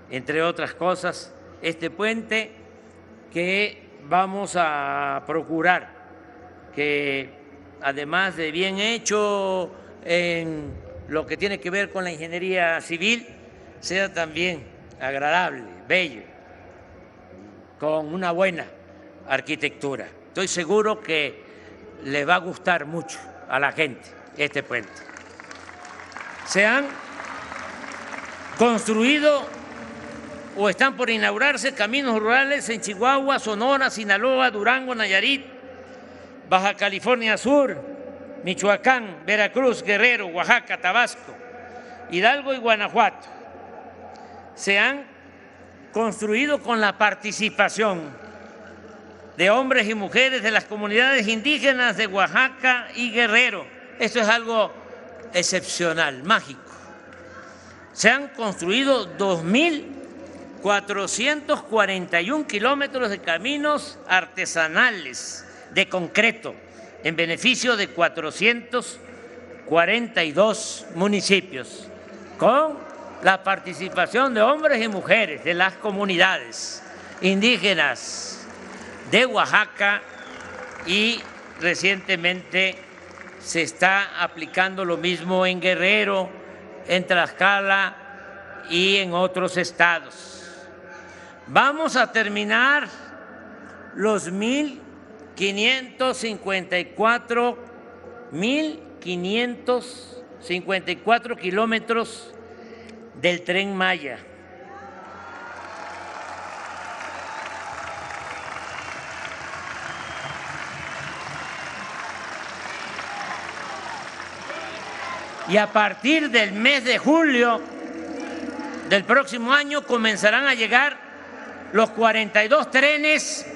entre otras cosas, este puente que vamos a procurar que, además de bien hecho en lo que tiene que ver con la ingeniería civil, sea también agradable, bello, con una buena arquitectura. Estoy seguro que le va a gustar mucho a la gente este puente. Se han construido o están por inaugurarse caminos rurales en Chihuahua, Sonora, Sinaloa, Durango, Nayarit, Baja California Sur, Michoacán, Veracruz, Guerrero, Oaxaca, Tabasco, Hidalgo y Guanajuato. Se han construido con la participación de hombres y mujeres de las comunidades indígenas de Oaxaca y Guerrero. Esto es algo excepcional, mágico. Se han construido 2.441 kilómetros de caminos artesanales de concreto en beneficio de 442 municipios, con la participación de hombres y mujeres de las comunidades indígenas de Oaxaca, y recientemente se está aplicando lo mismo en Guerrero, en Tlaxcala y en otros estados. Vamos a terminar los 1.554 kilómetros del Tren Maya. Y a partir del mes de julio del próximo año comenzarán a llegar los 42 trenes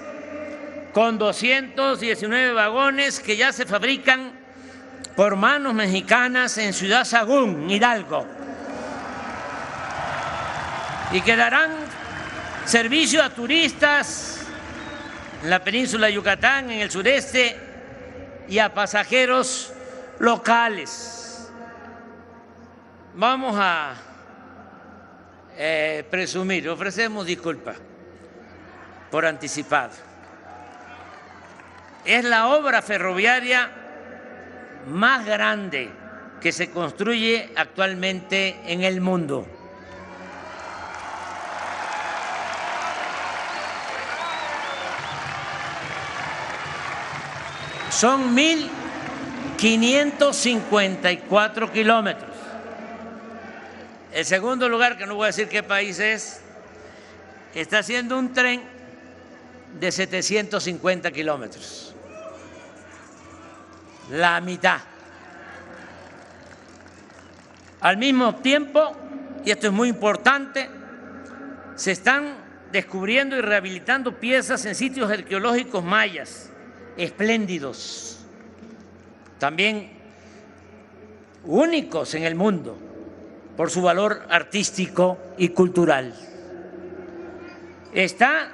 con 219 vagones que ya se fabrican por manos mexicanas en Ciudad Sagún, Hidalgo, y que darán servicio a turistas en la península de Yucatán, en el sureste, y a pasajeros locales. Vamos a presumir, ofrecemos disculpas por anticipado. Es la obra ferroviaria más grande que se construye actualmente en el mundo. Son 1.554 kilómetros. El segundo lugar, que no voy a decir qué país es, está haciendo un tren de 750 kilómetros. La mitad. Al mismo tiempo, y esto es muy importante, se están descubriendo y rehabilitando piezas en sitios arqueológicos mayas espléndidos, también únicos en el mundo por su valor artístico y cultural. Está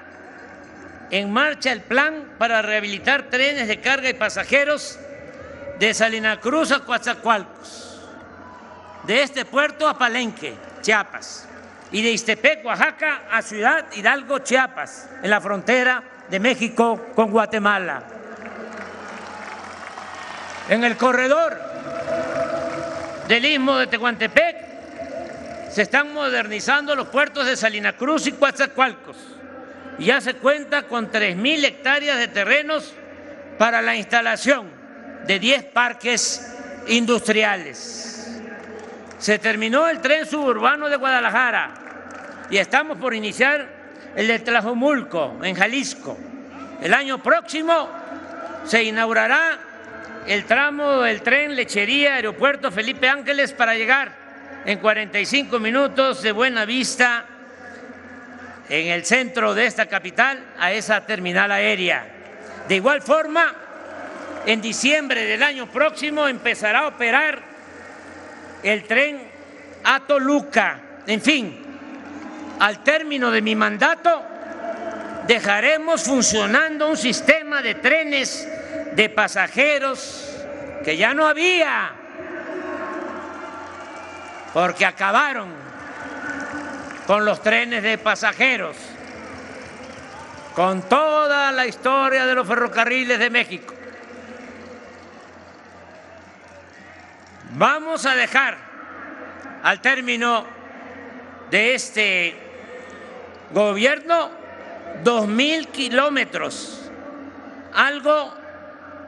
en marcha el plan para rehabilitar trenes de carga y pasajeros de Salina Cruz a Coatzacoalcos, de este puerto a Palenque, Chiapas, y de Ixtepec, Oaxaca, a Ciudad Hidalgo, Chiapas, en la frontera de México con Guatemala. En el corredor del Istmo de Tehuantepec se están modernizando los puertos de Salina Cruz y Coatzacoalcos, y ya se cuenta con 3.000 hectáreas de terrenos para la instalación de 10 parques industriales. Se terminó el tren suburbano de Guadalajara y estamos por iniciar el de Tlajomulco, en Jalisco. El año próximo se inaugurará el tramo del tren Lechería Aeropuerto Felipe Ángeles para llegar en 45 minutos de Buenavista, en el centro de esta capital, a esa terminal aérea. De igual forma, en diciembre del año próximo empezará a operar el tren a Toluca. En fin, al término de mi mandato, dejaremos funcionando un sistema de trenes de pasajeros que ya no había, porque acabaron con los trenes de pasajeros, con toda la historia de los ferrocarriles de México. Vamos a dejar al término de este gobierno 2.000 kilómetros, algo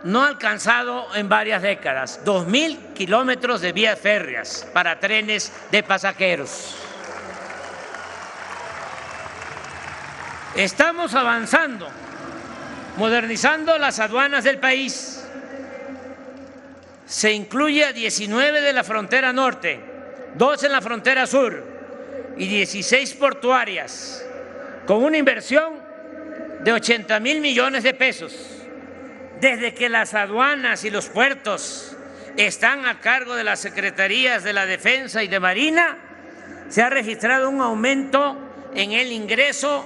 no alcanzado en varias décadas, 2.000 kilómetros de vías férreas para trenes de pasajeros. Estamos avanzando, modernizando las aduanas del país. Se incluye a 19 de la frontera norte, 2 en la frontera sur y 16 portuarias, con una inversión de 80,000 millones de pesos. Desde que las aduanas y los puertos están a cargo de las Secretarías de la Defensa y de Marina, se ha registrado un aumento en el ingreso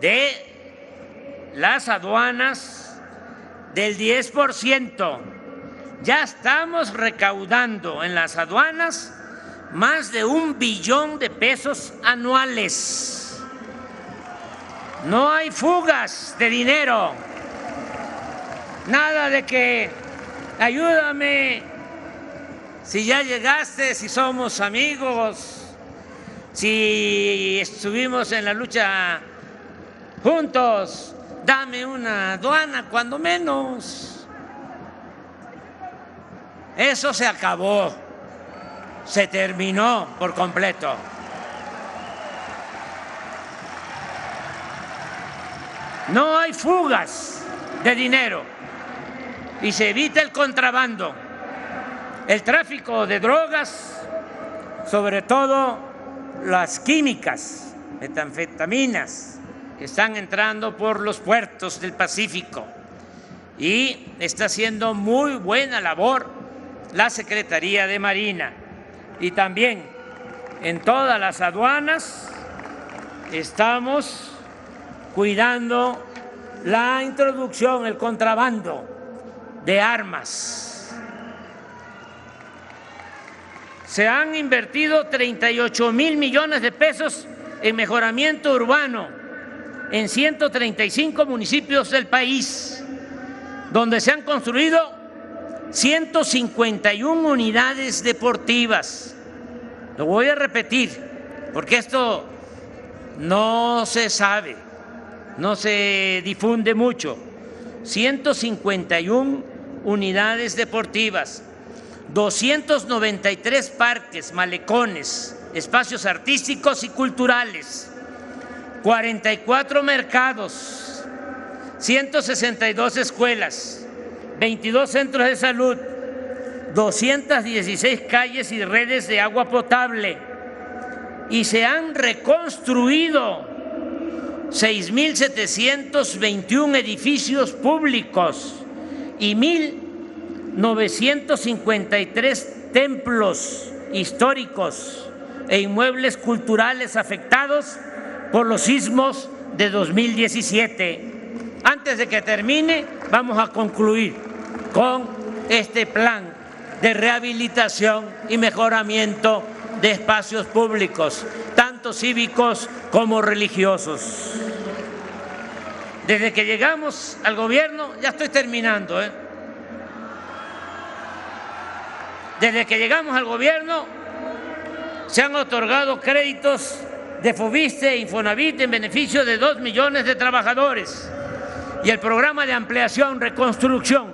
de las aduanas del 10%. Ya estamos recaudando en las aduanas más de 1 billón de pesos anuales. No hay fugas de dinero. Nada de que ayúdame si ya llegaste, si somos amigos, si estuvimos en la lucha juntos, dame una aduana cuando menos. Eso se acabó, se terminó por completo. No hay fugas de dinero y se evita el contrabando, el tráfico de drogas, sobre todo las químicas, metanfetaminas, que están entrando por los puertos del Pacífico. Y está haciendo muy buena labor la Secretaría de Marina. Y también en todas las aduanas estamos cuidando la introducción, el contrabando de armas. Se han invertido 38,000 millones de pesos en mejoramiento urbano en 135 municipios del país, donde se han construido 151 unidades deportivas. Lo voy a repetir, porque esto no se sabe, no se difunde mucho. 151 unidades deportivas, 293 parques, malecones, espacios artísticos y culturales, 44 mercados, 162 escuelas, 22 centros de salud, 216 calles y redes de agua potable, y se han reconstruido 6,721 edificios públicos y 1,953 templos históricos e inmuebles culturales afectados por los sismos de 2017. Antes de que termine, vamos a concluir con este plan de rehabilitación y mejoramiento de espacios públicos, tanto cívicos como religiosos. Desde que llegamos al gobierno, ya estoy terminando, Desde que llegamos al gobierno se han otorgado créditos de Fobiste e Infonavit en beneficio de 2 millones de trabajadores, y el programa de ampliación, reconstrucción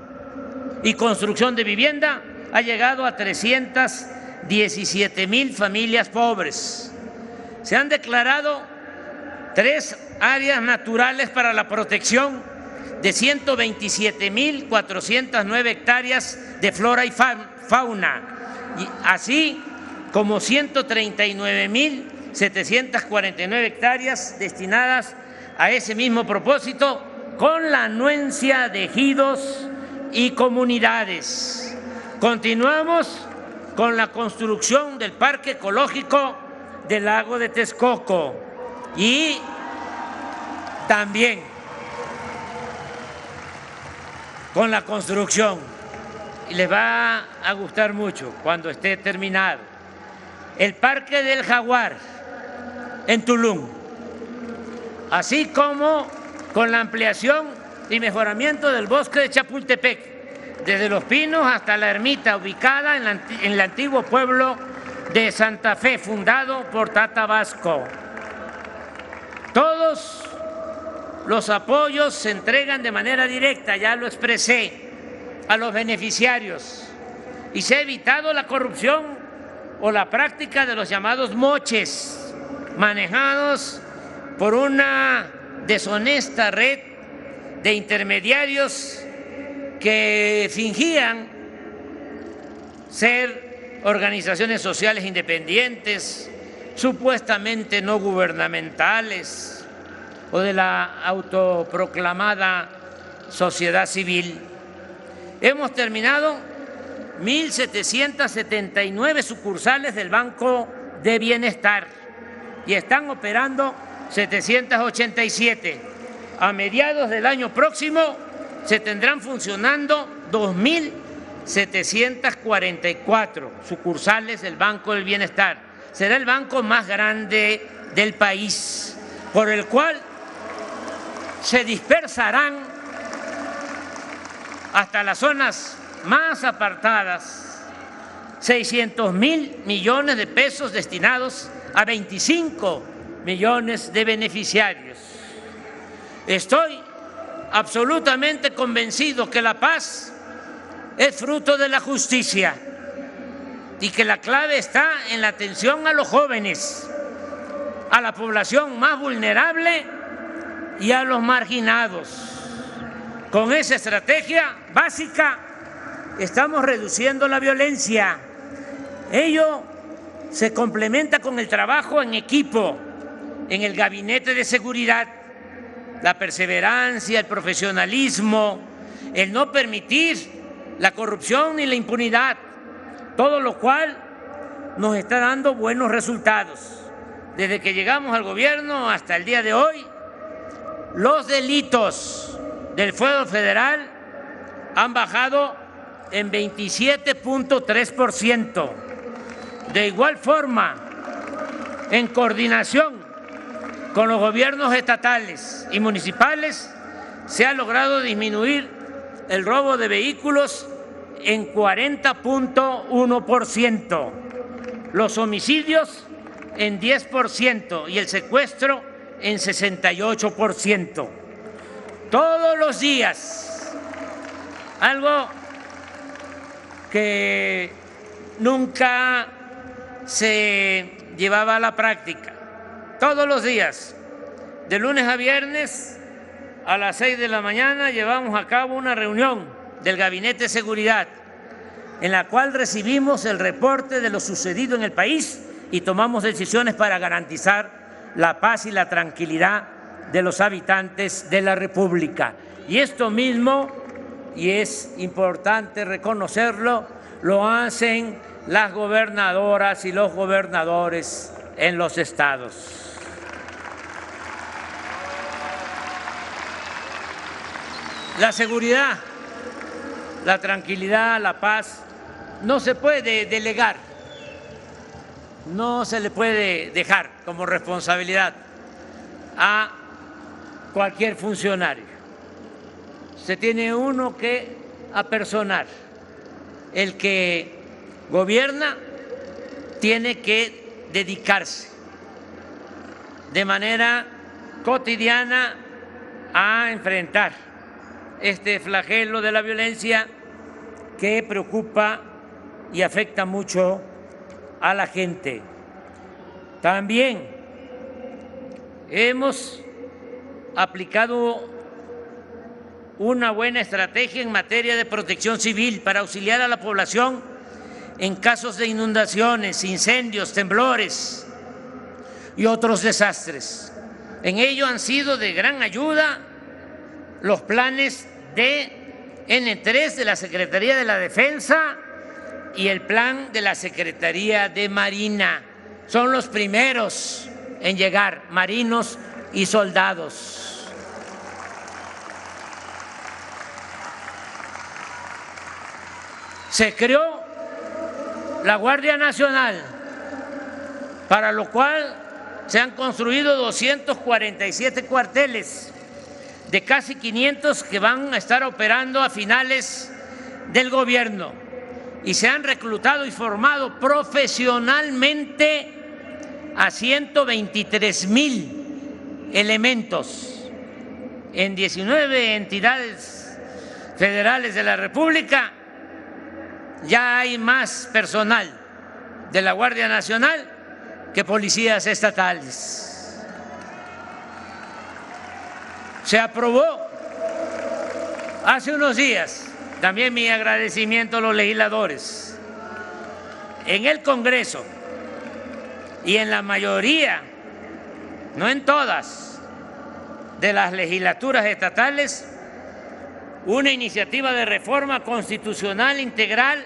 y construcción de vivienda ha llegado a 317,000 familias pobres. Se han declarado 3 áreas naturales para la protección de 127,409 hectáreas de flora y fauna, y así como 139,749 hectáreas destinadas a ese mismo propósito, con la anuencia de ejidos y comunidades. Continuamos con la construcción del Parque Ecológico del Lago de Texcoco, y también con la construcción, y les va a gustar mucho cuando esté terminado, el Parque del Jaguar en Tulum, así como con la ampliación y mejoramiento del bosque de Chapultepec, desde Los Pinos hasta la ermita ubicada en el antiguo pueblo de Santa Fe, fundado por Tata Vasco. Todos los apoyos se entregan de manera directa, ya lo expresé, a los beneficiarios, y se ha evitado la corrupción o la práctica de los llamados moches, manejados por una deshonesta red de intermediarios que fingían ser organizaciones sociales independientes supuestamente no gubernamentales o de la autoproclamada sociedad civil. Hemos terminado 1.779 sucursales del Banco de Bienestar y están operando 787. A mediados del año próximo se tendrán funcionando 2.744 sucursales del Banco del Bienestar. Será el banco más grande del país, por el cual se dispersarán hasta las zonas más apartadas 600,000 millones de pesos destinados a 25 millones de beneficiarios. Estoy absolutamente convencido que la paz es fruto de la justicia y que la clave está en la atención a los jóvenes, a la población más vulnerable y a los marginados. Con esa estrategia básica estamos reduciendo la violencia. Ello se complementa con el trabajo en equipo en el Gabinete de Seguridad, la perseverancia, el profesionalismo, el no permitir la corrupción ni la impunidad, todo lo cual nos está dando buenos resultados. Desde que llegamos al gobierno hasta el día de hoy, los delitos del fuero federal han bajado en 27.3%. De igual forma, en coordinación con los gobiernos estatales y municipales, se ha logrado disminuir el robo de vehículos en 40.1%, los homicidios en 10% y el secuestro en 68%. Todos los días, algo que nunca se llevaba a la práctica. Todos los días, de lunes a viernes, a las 6 de la mañana, llevamos a cabo una reunión del Gabinete de Seguridad en la cual recibimos el reporte de lo sucedido en el país y tomamos decisiones para garantizar la paz y la tranquilidad de los habitantes de la República. Y esto mismo, y es importante reconocerlo, lo hacen las gobernadoras y los gobernadores en los estados. La seguridad, la tranquilidad, la paz, no se puede delegar, no se le puede dejar como responsabilidad a cualquier funcionario. Se tiene uno que apersonar. El que gobierna tiene que dedicarse de manera cotidiana a enfrentar este flagelo de la violencia que preocupa y afecta mucho a la gente. También hemos aplicado una buena estrategia en materia de protección civil para auxiliar a la población en casos de inundaciones, incendios, temblores y otros desastres. En ello han sido de gran ayuda los planes de N3 de la Secretaría de la Defensa y el plan de la Secretaría de Marina. Son los primeros en llegar, marinos y soldados. Se creó la Guardia Nacional, para lo cual se han construido 247 cuarteles de casi 500 que van a estar operando a finales del gobierno, y se han reclutado y formado profesionalmente a 123,000 elementos en 19 entidades federales de la República. Ya hay más personal de la Guardia Nacional que policías estatales. Se aprobó hace unos días, también mi agradecimiento a los legisladores, en el Congreso, y en la mayoría, no en todas, de las legislaturas estatales, una iniciativa de reforma constitucional integral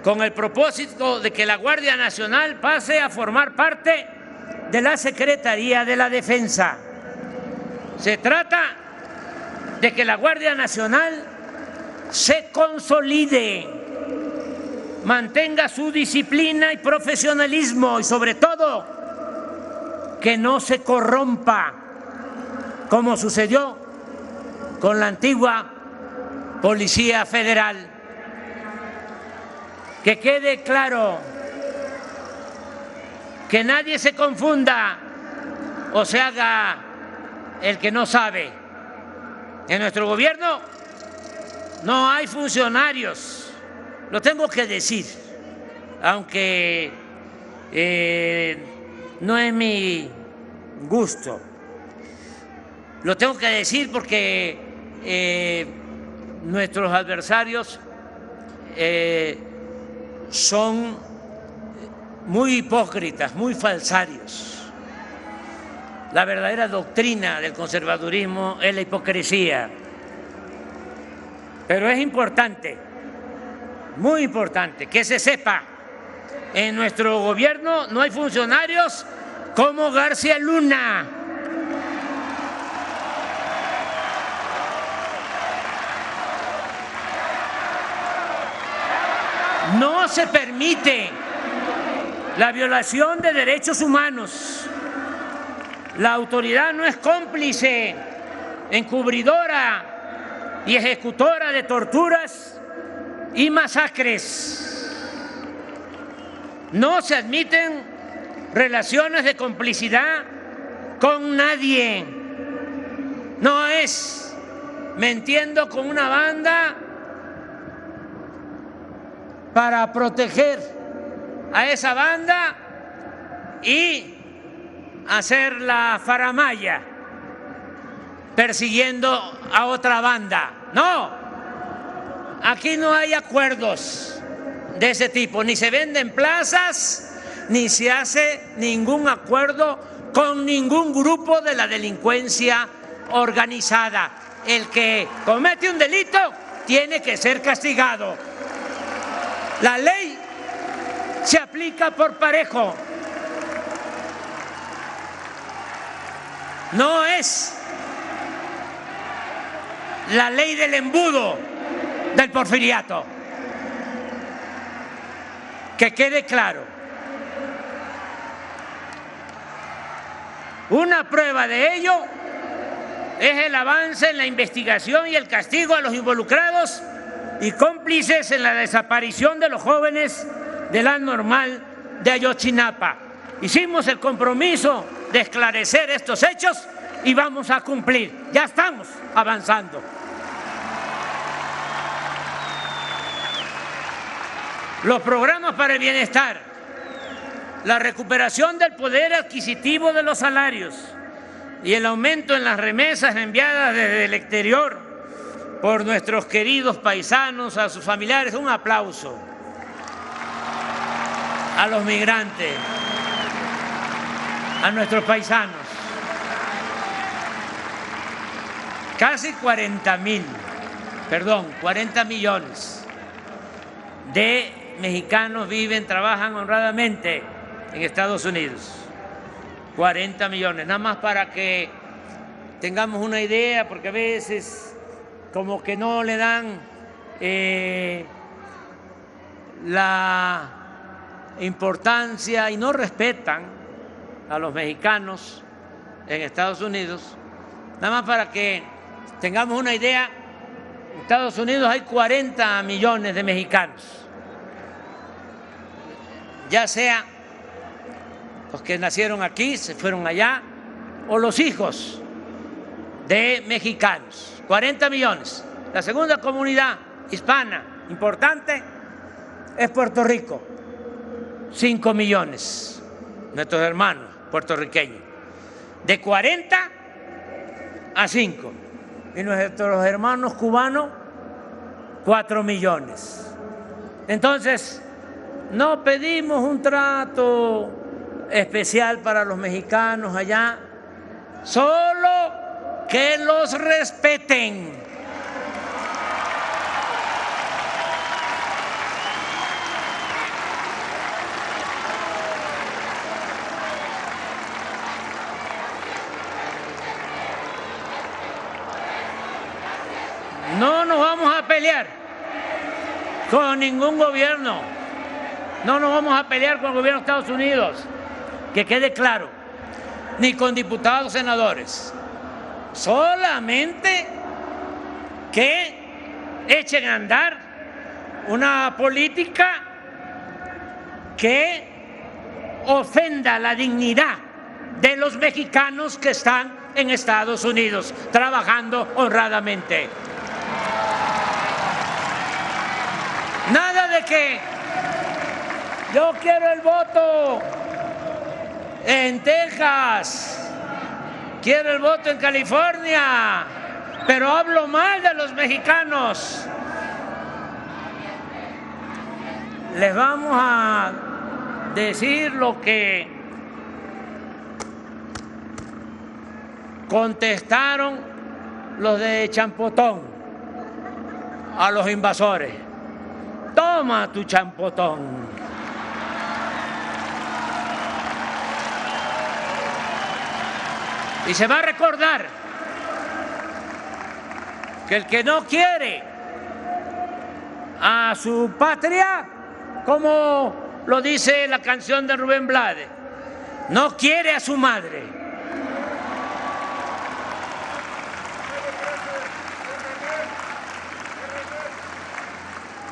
con el propósito de que la Guardia Nacional pase a formar parte de la Secretaría de la Defensa. Se trata de que la Guardia Nacional se consolide, mantenga su disciplina y profesionalismo y sobre todo que no se corrompa como sucedió con la antigua Policía Federal. Que quede claro, que nadie se confunda o se haga el que no sabe. En nuestro gobierno no hay funcionarios, lo tengo que decir, aunque no es mi gusto. Lo tengo que decir porque nuestros adversarios son muy hipócritas, muy falsarios. La verdadera doctrina del conservadurismo es la hipocresía. Pero es importante, muy importante, que se sepa, en nuestro gobierno no hay funcionarios como García Luna. No se permite la violación de derechos humanos. La autoridad no es cómplice, encubridora y ejecutora de torturas y masacres. No se admiten relaciones de complicidad con nadie. No es mintiendo con una banda para proteger a esa banda y hacer la faramalla persiguiendo a otra banda. No, aquí no hay acuerdos de ese tipo, ni se venden plazas, ni se hace ningún acuerdo con ningún grupo de la delincuencia organizada. El que comete un delito tiene que ser castigado. La ley se aplica por parejo. No es la ley del embudo del porfiriato. Que quede claro. Una prueba de ello es el avance en la investigación y el castigo a los involucrados y cómplices en la desaparición de los jóvenes de la Normal de Ayotzinapa. Hicimos el compromiso de esclarecer estos hechos y vamos a cumplir. Ya estamos avanzando. Los programas para el bienestar, la recuperación del poder adquisitivo de los salarios y el aumento en las remesas enviadas desde el exterior por nuestros queridos paisanos, a sus familiares. Un aplauso a los migrantes, a nuestros paisanos. Casi 40 millones de mexicanos viven, trabajan honradamente en Estados Unidos. 40 millones, nada más para que tengamos una idea, porque a veces como que no le dan la importancia y no respetan a los mexicanos en Estados Unidos. Nada más para que tengamos una idea, en Estados Unidos hay 40 millones de mexicanos, ya sea los que nacieron aquí, se fueron allá, o los hijos de mexicanos. 40 millones. La segunda comunidad hispana importante es Puerto Rico. 5 millones, nuestros hermanos puertorriqueños. De 40 a 5. Y nuestros hermanos cubanos, 4 millones. Entonces, no pedimos un trato especial para los mexicanos allá, solo que los respeten. No nos vamos a pelear con ningún gobierno, no nos vamos a pelear con el gobierno de Estados Unidos, que quede claro, ni con diputados, senadores, solamente que echen a andar una política que ofenda la dignidad de los mexicanos que están en Estados Unidos trabajando honradamente. Nada de que yo quiero el voto en Texas, quiero el voto en California, pero hablo mal de los mexicanos. Les vamos a decir lo que contestaron los de Champotón a los invasores. Toma tu champotón. Y se va a recordar que el que no quiere a su patria, como lo dice la canción de Rubén Blades, no quiere a su madre.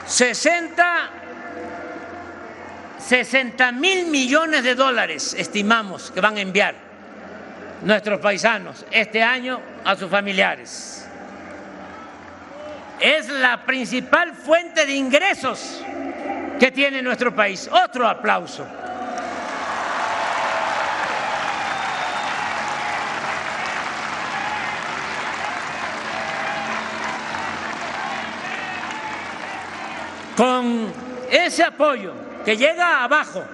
$60,000 millones estimamos que van a enviar nuestros paisanos este año a sus familiares. Es la principal fuente de ingresos que tiene nuestro país. Otro aplauso. Con ese apoyo que llega abajo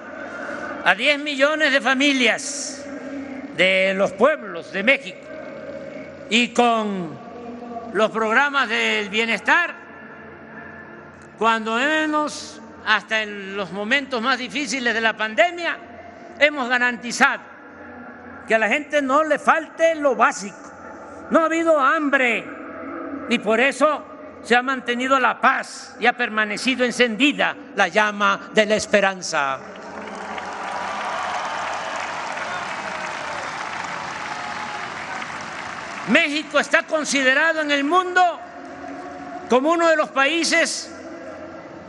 a 10 millones de familias de los pueblos de México y con los programas del bienestar, cuando menos hasta en los momentos más difíciles de la pandemia, hemos garantizado que a la gente no le falte lo básico. No ha habido hambre y por eso se ha mantenido la paz y ha permanecido encendida la llama de la esperanza. México está considerado en el mundo como uno de los países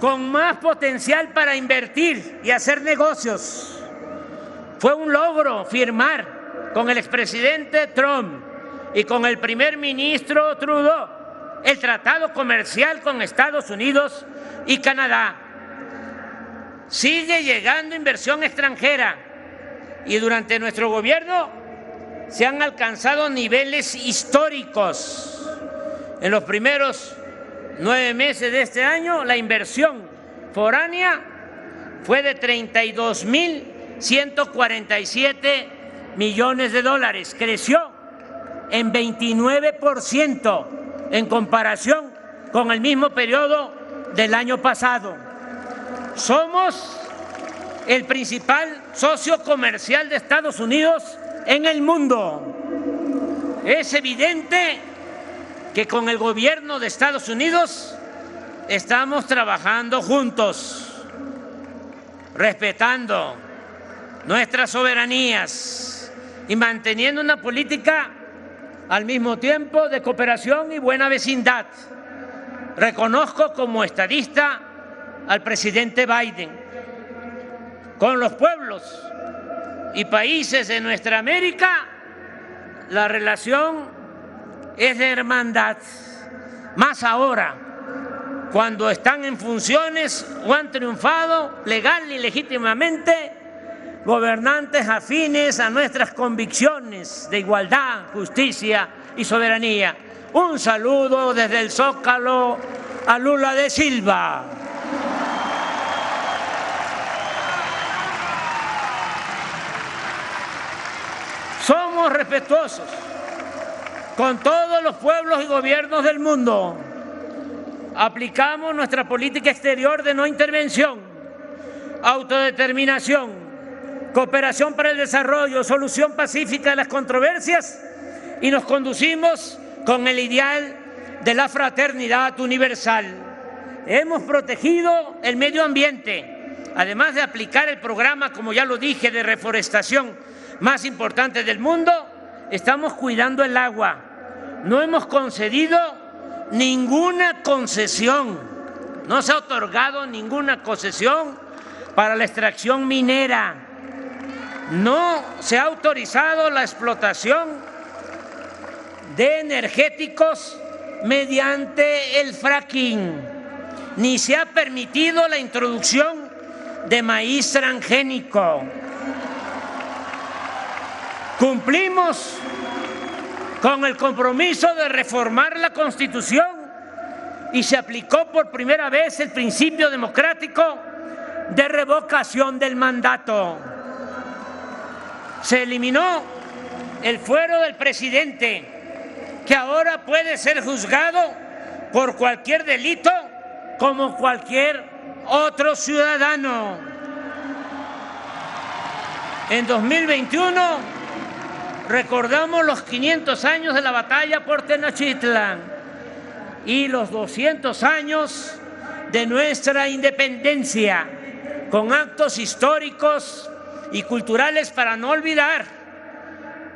con más potencial para invertir y hacer negocios. Fue un logro firmar con el expresidente Trump y con el primer ministro Trudeau el tratado comercial con Estados Unidos y Canadá. Sigue llegando inversión extranjera y durante nuestro gobierno se han alcanzado niveles históricos. En los primeros 9 meses de este año, la inversión foránea fue de $32,147 millones. Creció en 29% en comparación con el mismo periodo del año pasado. Somos el principal socio comercial de Estados Unidos en el mundo. Es evidente que con el gobierno de Estados Unidos estamos trabajando juntos, respetando nuestras soberanías y manteniendo una política al mismo tiempo de cooperación y buena vecindad. Reconozco como estadista al presidente Biden. Con los pueblos y países de nuestra América, la relación es de hermandad, más ahora, cuando están en funciones o han triunfado legal y legítimamente gobernantes afines a nuestras convicciones de igualdad, justicia y soberanía. Un saludo desde el Zócalo a Lula da Silva. Gracias. 1 minuto. somos respetuosos con todos los pueblos y gobiernos del mundo. Aplicamos nuestra política exterior de no intervención, autodeterminación, cooperación para el desarrollo, solución pacífica de las controversias y nos conducimos con el ideal de la fraternidad universal. Hemos protegido el medio ambiente, además de aplicar el programa, como ya lo dije, de reforestación más importante del mundo. Estamos cuidando el agua. No hemos concedido ninguna concesión, no se ha otorgado ninguna concesión para la extracción minera. No se ha autorizado la explotación de energéticos mediante el fracking, ni se ha permitido la introducción de maíz transgénico. Cumplimos con el compromiso de reformar la Constitución y se aplicó por primera vez el principio democrático de revocación del mandato. Se eliminó el fuero del presidente, que ahora puede ser juzgado por cualquier delito como cualquier otro ciudadano. En 2021 recordamos los 500 años de la batalla por Tenochtitlan y los 200 años de nuestra independencia, con actos históricos y culturales para no olvidar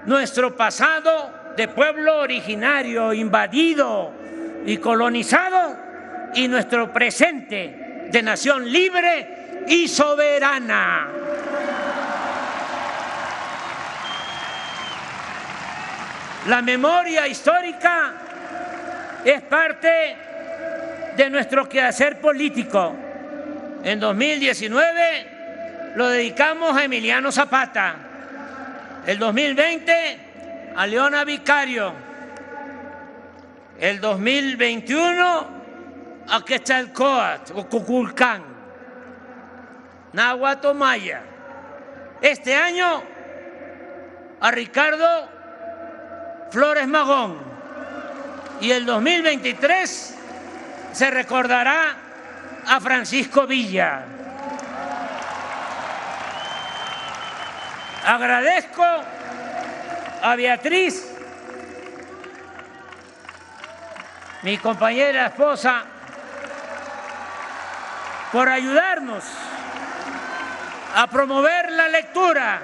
nuestro pasado de pueblo originario, invadido y colonizado, y nuestro presente de nación libre y soberana. La memoria histórica es parte de nuestro quehacer político. En 2019 lo dedicamos a Emiliano Zapata, el 2020 a Leona Vicario, el 2021 a Quetzalcóatl o Cuculcán, Náhuatl o Maya. Este año a Ricardo Flores Magón, y el 2023 se recordará a Francisco Villa. Agradezco a Beatriz, mi compañera esposa, por ayudarnos a promover la lectura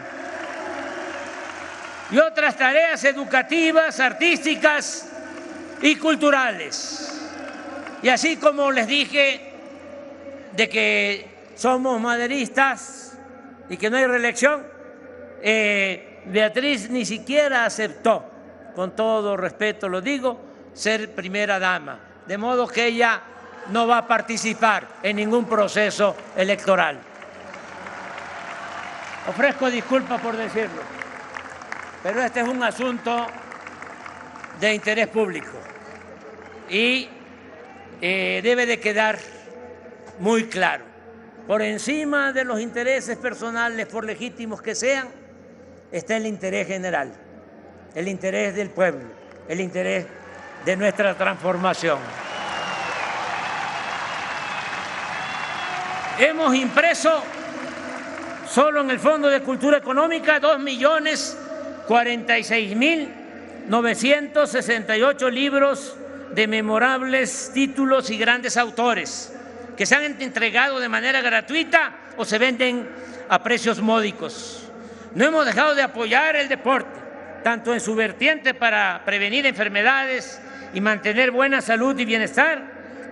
y otras tareas educativas, artísticas y culturales. Y así como les dije de que somos maderistas y que no hay reelección, Beatriz ni siquiera aceptó, con todo respeto lo digo, ser primera dama, de modo que ella no va a participar en ningún proceso electoral. Ofrezco disculpas por decirlo, pero este es un asunto de interés público y debe de quedar muy claro. Por encima de los intereses personales, por legítimos que sean, está el interés general, el interés del pueblo, el interés de nuestra transformación. Hemos impreso solo en el Fondo de Cultura Económica 2.046.968 libros de memorables títulos y grandes autores que se han entregado de manera gratuita o se venden a precios módicos. No hemos dejado de apoyar el deporte, tanto en su vertiente para prevenir enfermedades y mantener buena salud y bienestar,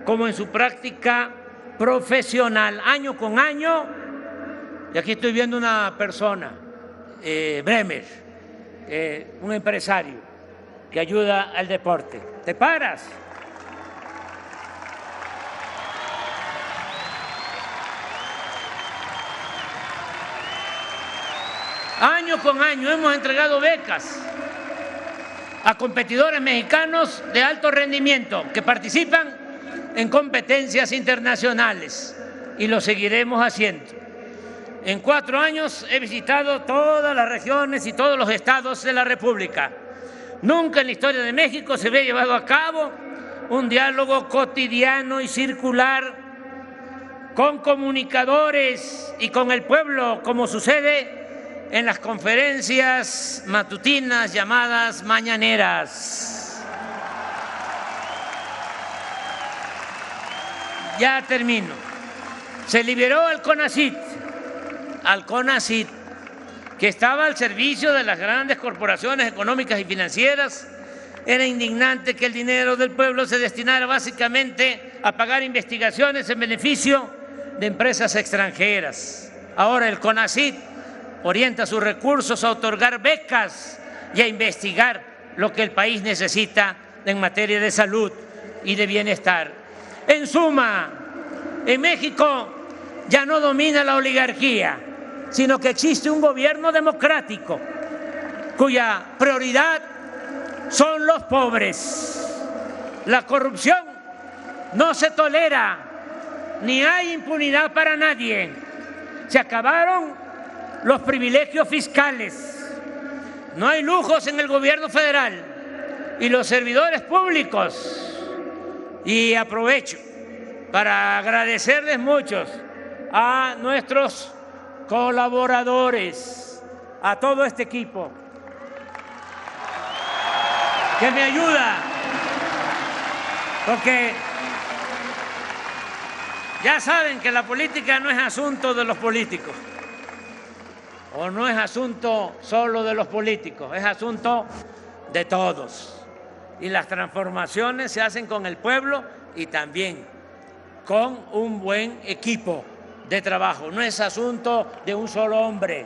como en su práctica profesional. Año con año, y aquí estoy viendo una persona, Bremer, un empresario que ayuda al deporte. ¿Te paras? Año con año hemos entregado becas a competidores mexicanos de alto rendimiento que participan en competencias internacionales y lo seguiremos haciendo. En 4 años he visitado todas las regiones y todos los estados de la República. Nunca en la historia de México se había llevado a cabo un diálogo cotidiano y circular con comunicadores y con el pueblo, como sucede en las conferencias matutinas llamadas mañaneras. Ya termino. Se liberó al CONACYT, que estaba al servicio de las grandes corporaciones económicas y financieras. Era indignante que el dinero del pueblo se destinara básicamente a pagar investigaciones en beneficio de empresas extranjeras. Ahora el CONACYT orienta sus recursos a otorgar becas y a investigar lo que el país necesita en materia de salud y de bienestar. En suma, en México ya no domina la oligarquía, sino que existe un gobierno democrático cuya prioridad son los pobres. La corrupción no se tolera, ni hay impunidad para nadie. Se acabaron los privilegios fiscales, no hay lujos en el gobierno federal y los servidores públicos. Y aprovecho para agradecerles mucho a nuestros colaboradores, a todo este equipo que me ayuda, porque ya saben que la política no es asunto de los políticos, o no es asunto solo de los políticos, es asunto de todos. Y las transformaciones se hacen con el pueblo y también con un buen equipo de trabajo. No es asunto de un solo hombre.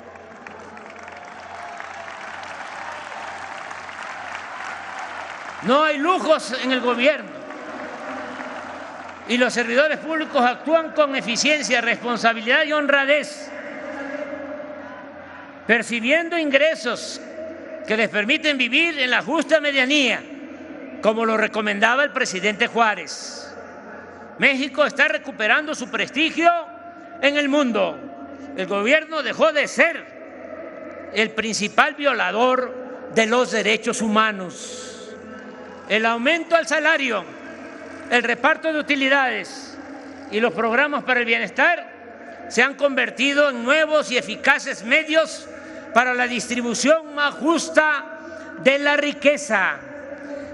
No hay lujos en el gobierno y los servidores públicos actúan con eficiencia, responsabilidad y honradez, percibiendo ingresos que les permiten vivir en la justa medianía, como lo recomendaba el presidente Juárez. México está recuperando su prestigio en el mundo. El gobierno dejó de ser el principal violador de los derechos humanos. El aumento al salario, el reparto de utilidades y los programas para el bienestar se han convertido en nuevos y eficaces medios para la distribución más justa de la riqueza.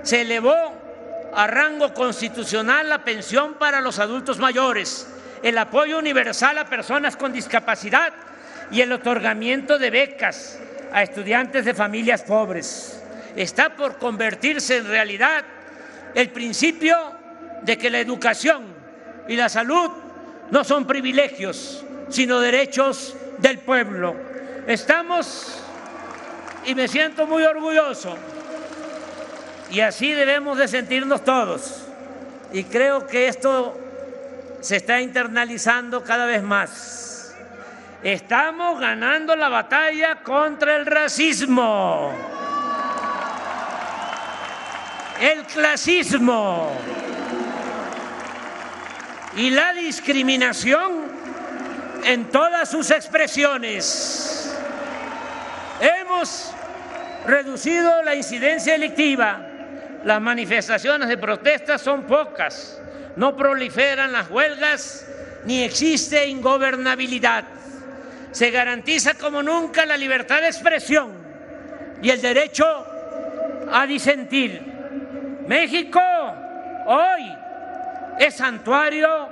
Se elevó a rango constitucional la pensión para los adultos mayores, el apoyo universal a personas con discapacidad y el otorgamiento de becas a estudiantes de familias pobres. Está por convertirse en realidad el principio de que la educación y la salud no son privilegios, sino derechos del pueblo. Estamos, y me siento muy orgulloso, y así debemos de sentirnos todos, y creo que esto se está internalizando cada vez más. Estamos ganando la batalla contra el racismo, el clasismo y la discriminación en todas sus expresiones. Hemos reducido la incidencia delictiva. Las manifestaciones de protesta son pocas, no proliferan las huelgas ni existe ingobernabilidad. Se garantiza como nunca la libertad de expresión y el derecho a disentir. México hoy es santuario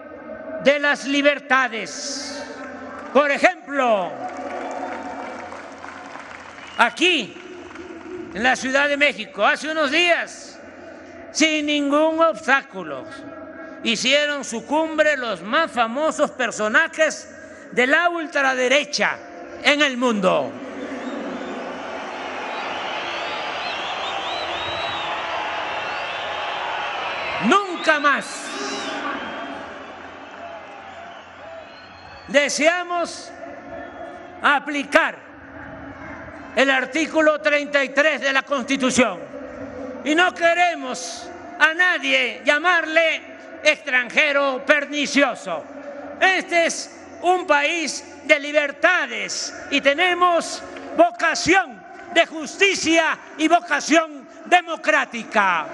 de las libertades. Por ejemplo, aquí en la Ciudad de México, hace unos días, sin ningún obstáculo, hicieron su cumbre los más famosos personajes de la ultraderecha en el mundo. Nunca más deseamos aplicar el artículo 33 de la Constitución y no queremos a nadie llamarle extranjero pernicioso. Este es un país de libertades y tenemos vocación de justicia y vocación democrática.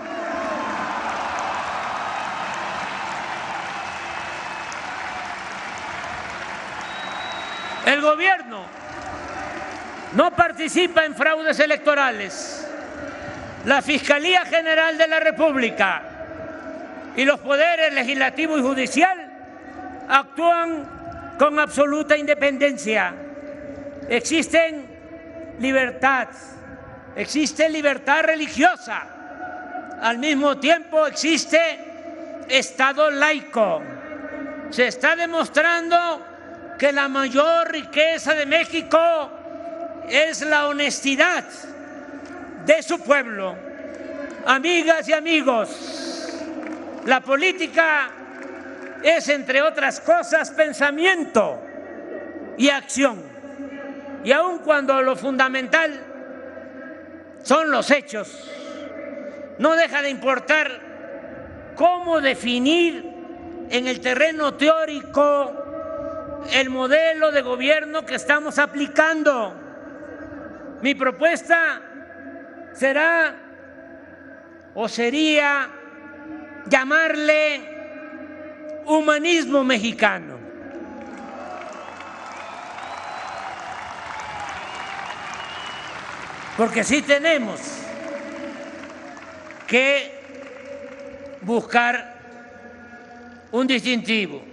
El gobierno no participa en fraudes electorales. La Fiscalía General de la República y los poderes legislativo y judicial actúan con absoluta independencia. Existe libertad religiosa. Al mismo tiempo existe Estado laico. Se está demostrando que la mayor riqueza de México es la honestidad de su pueblo. Amigas y amigos, la política es, entre otras cosas, pensamiento y acción. Y aun cuando lo fundamental son los hechos, no deja de importar cómo definir en el terreno teórico el modelo de gobierno que estamos aplicando. Mi propuesta será o sería llamarle humanismo mexicano. Porque sí tenemos que buscar un distintivo.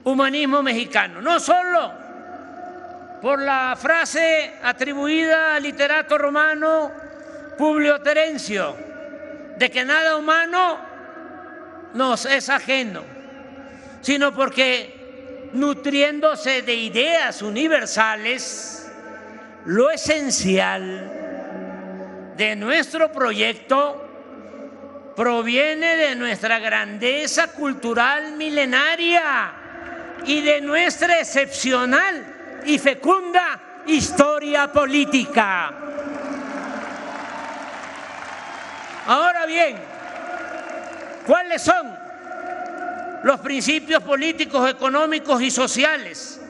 Humanismo mexicano, no solo por la frase atribuida al literato romano Publio Terencio, de que nada humano nos es ajeno, sino porque, nutriéndose de ideas universales, lo esencial de nuestro proyecto proviene de nuestra grandeza cultural milenaria y de nuestra excepcional y fecunda historia política. Ahora bien, ¿cuáles son los principios políticos, económicos y sociales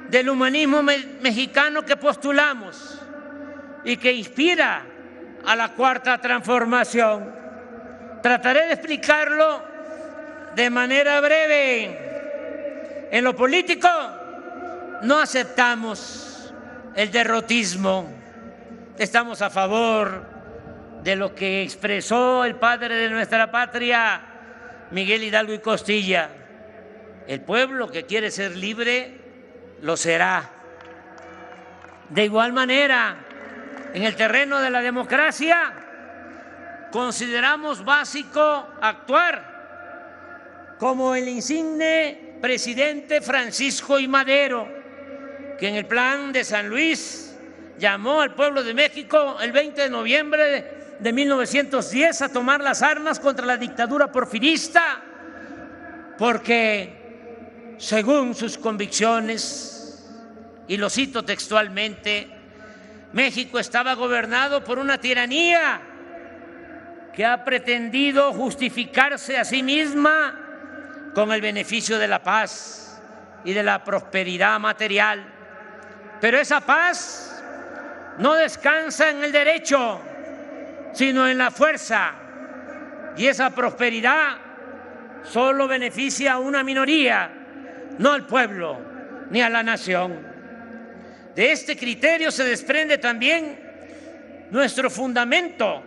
del humanismo mexicano que postulamos y que inspira a la Cuarta Transformación? Trataré de explicarlo de manera breve. En lo político no aceptamos el derrotismo. Estamos a favor de lo que expresó el padre de nuestra patria, Miguel Hidalgo y Costilla. El pueblo que quiere ser libre lo será. De igual manera, en el terreno de la democracia, consideramos básico actuar como el insigne presidente Francisco I. Madero, que en el Plan de San Luis llamó al pueblo de México el 20 de noviembre de 1910 a tomar las armas contra la dictadura porfirista, porque según sus convicciones, y lo cito textualmente, México estaba gobernado por una tiranía que ha pretendido justificarse a sí misma con el beneficio de la paz y de la prosperidad material. Pero esa paz no descansa en el derecho, sino en la fuerza. Y esa prosperidad solo beneficia a una minoría, no al pueblo ni a la nación. De este criterio se desprende también nuestro fundamento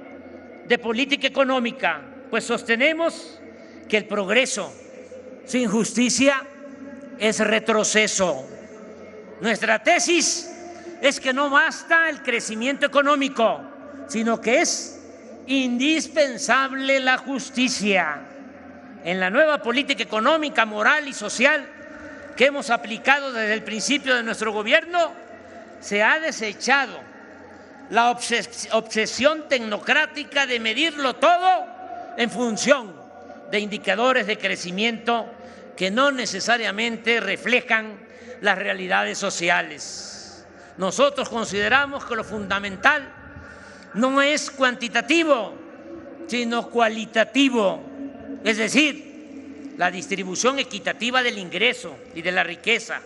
de política económica, pues sostenemos que el progreso sin justicia es retroceso. Nuestra tesis es que no basta el crecimiento económico, sino que es indispensable la justicia. En la nueva política económica, moral y social que hemos aplicado desde el principio de nuestro gobierno, se ha desechado la obsesión tecnocrática de medirlo todo en función de indicadores de crecimiento que no necesariamente reflejan las realidades sociales. Nosotros consideramos que lo fundamental no es cuantitativo, sino cualitativo, es decir, la distribución equitativa del ingreso y de la riqueza.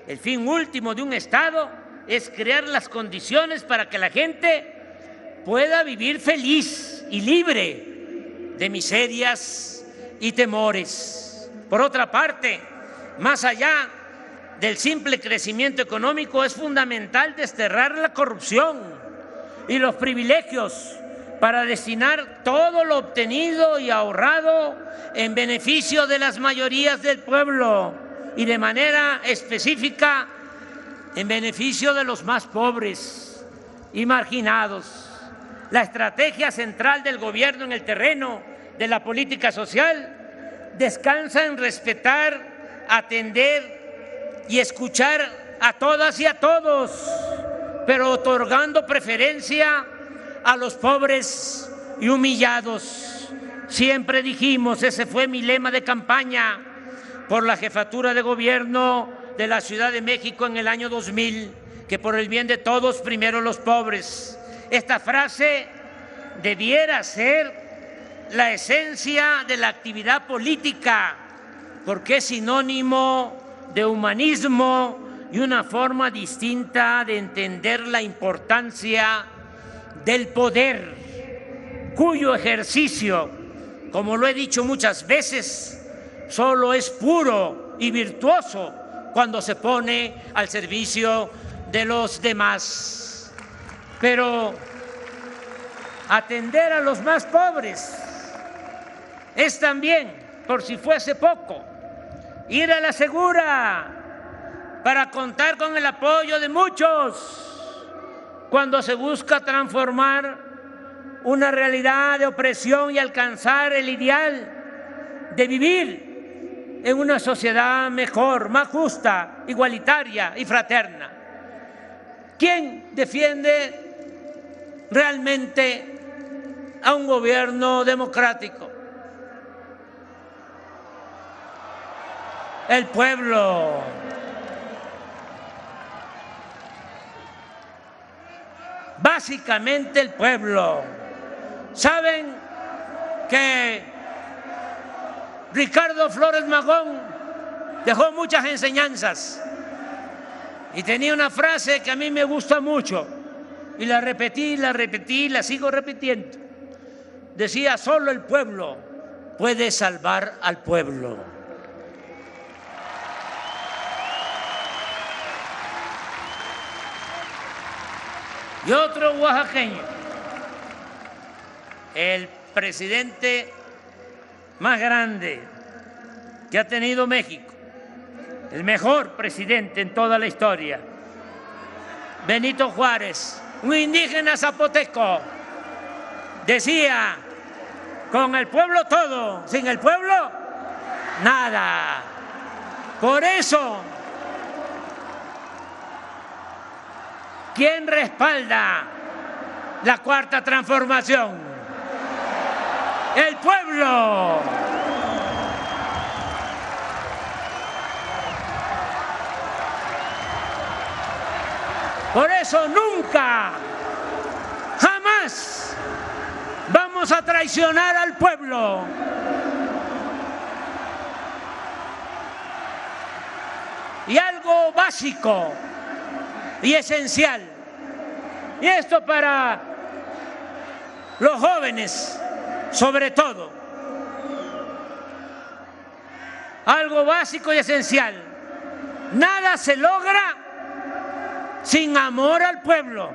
El fin último de un Estado es crear las condiciones para que la gente pueda vivir feliz y libre de miserias y temores. Por otra parte, más allá del simple crecimiento económico, es fundamental desterrar la corrupción y los privilegios para destinar todo lo obtenido y ahorrado en beneficio de las mayorías del pueblo y de manera específica en beneficio de los más pobres y marginados. La estrategia central del gobierno en el terreno de la política social descansa en respetar, atender y escuchar a todas y a todos, pero otorgando preferencia a los pobres y humillados. Siempre dijimos, ese fue mi lema de campaña por la jefatura de gobierno de la Ciudad de México en el año 2000, que por el bien de todos, primero los pobres. Esta frase debiera ser la esencia de la actividad política, porque es sinónimo de humanismo y una forma distinta de entender la importancia del poder, cuyo ejercicio, como lo he dicho muchas veces, solo es puro y virtuoso cuando se pone al servicio de los demás. Pero atender a los más pobres es también, por si fuese poco, ir a la segura para contar con el apoyo de muchos cuando se busca transformar una realidad de opresión y alcanzar el ideal de vivir en una sociedad mejor, más justa, igualitaria y fraterna. ¿Quién defiende realmente a un gobierno democrático? El pueblo. Básicamente el pueblo. ¿Saben que Ricardo Flores Magón dejó muchas enseñanzas? Y tenía una frase que a mí me gusta mucho, y la repetí, la sigo repitiendo. Decía, solo el pueblo puede salvar al pueblo. Y otro oaxaqueño, el presidente más grande que ha tenido México, el mejor presidente en toda la historia, Benito Juárez, un indígena zapoteco, decía, con el pueblo todo, sin el pueblo nada. Por eso, ¿quién respalda la Cuarta Transformación? El pueblo. Por eso nunca, jamás vamos a traicionar al pueblo. Y algo básico y esencial, y esto para los jóvenes sobre todo, algo básico y esencial: nada se logra sin amor al pueblo.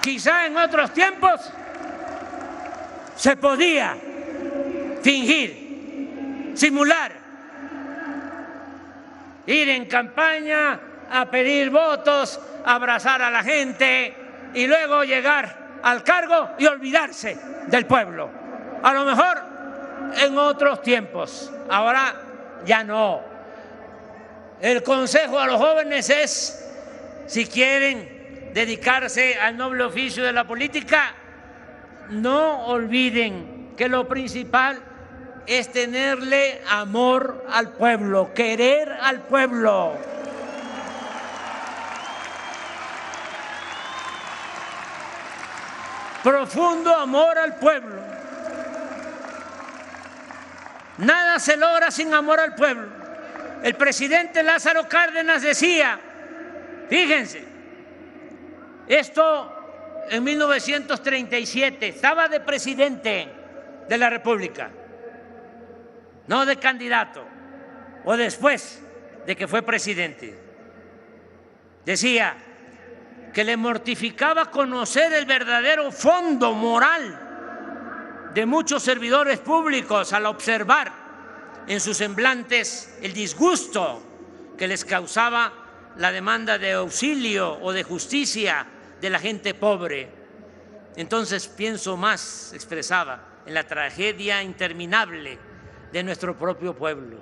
Quizá en otros tiempos se podía fingir, simular, ir en campaña a pedir votos, abrazar a la gente y luego llegar al cargo y olvidarse del pueblo. A lo mejor en otros tiempos, ahora ya no. El consejo a los jóvenes es, si quieren dedicarse al noble oficio de la política, no olviden que lo principal es tenerle amor al pueblo, querer al pueblo. profundo amor al pueblo. Nada se logra sin amor al pueblo. El presidente Lázaro Cárdenas decía, fíjense, esto en 1937, estaba de presidente de la República, no de candidato, o después de que fue presidente. Decía que le mortificaba conocer el verdadero fondo moral de muchos servidores públicos al observar en sus semblantes el disgusto que les causaba la demanda de auxilio o de justicia de la gente pobre. Entonces pienso más, expresaba, en la tragedia interminable de nuestro propio pueblo.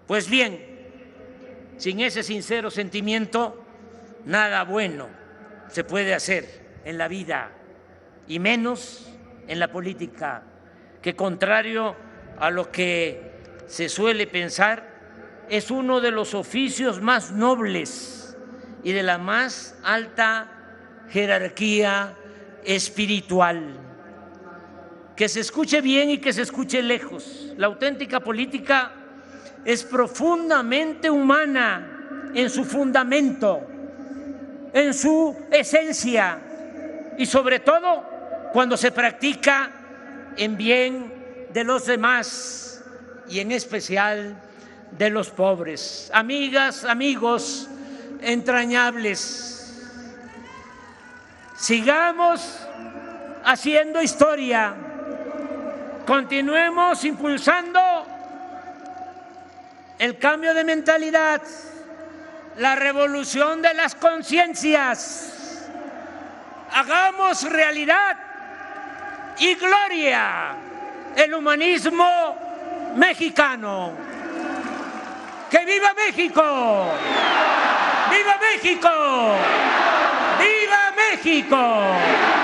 Pues bien, sin ese sincero sentimiento, nada bueno se puede hacer en la vida, y menos en la política, que contrario a lo que se suele pensar, es uno de los oficios más nobles y de la más alta jerarquía espiritual. Que se escuche bien y que se escuche lejos. La auténtica política es profundamente humana en su fundamento, en su esencia, y sobre todo cuando se practica en bien de los demás y en especial de los pobres. Amigas, amigos entrañables, sigamos haciendo historia, continuemos impulsando el cambio de mentalidad, la revolución de las conciencias, hagamos realidad y gloria el humanismo mexicano. ¡Que viva México! ¡Viva México! ¡Viva México!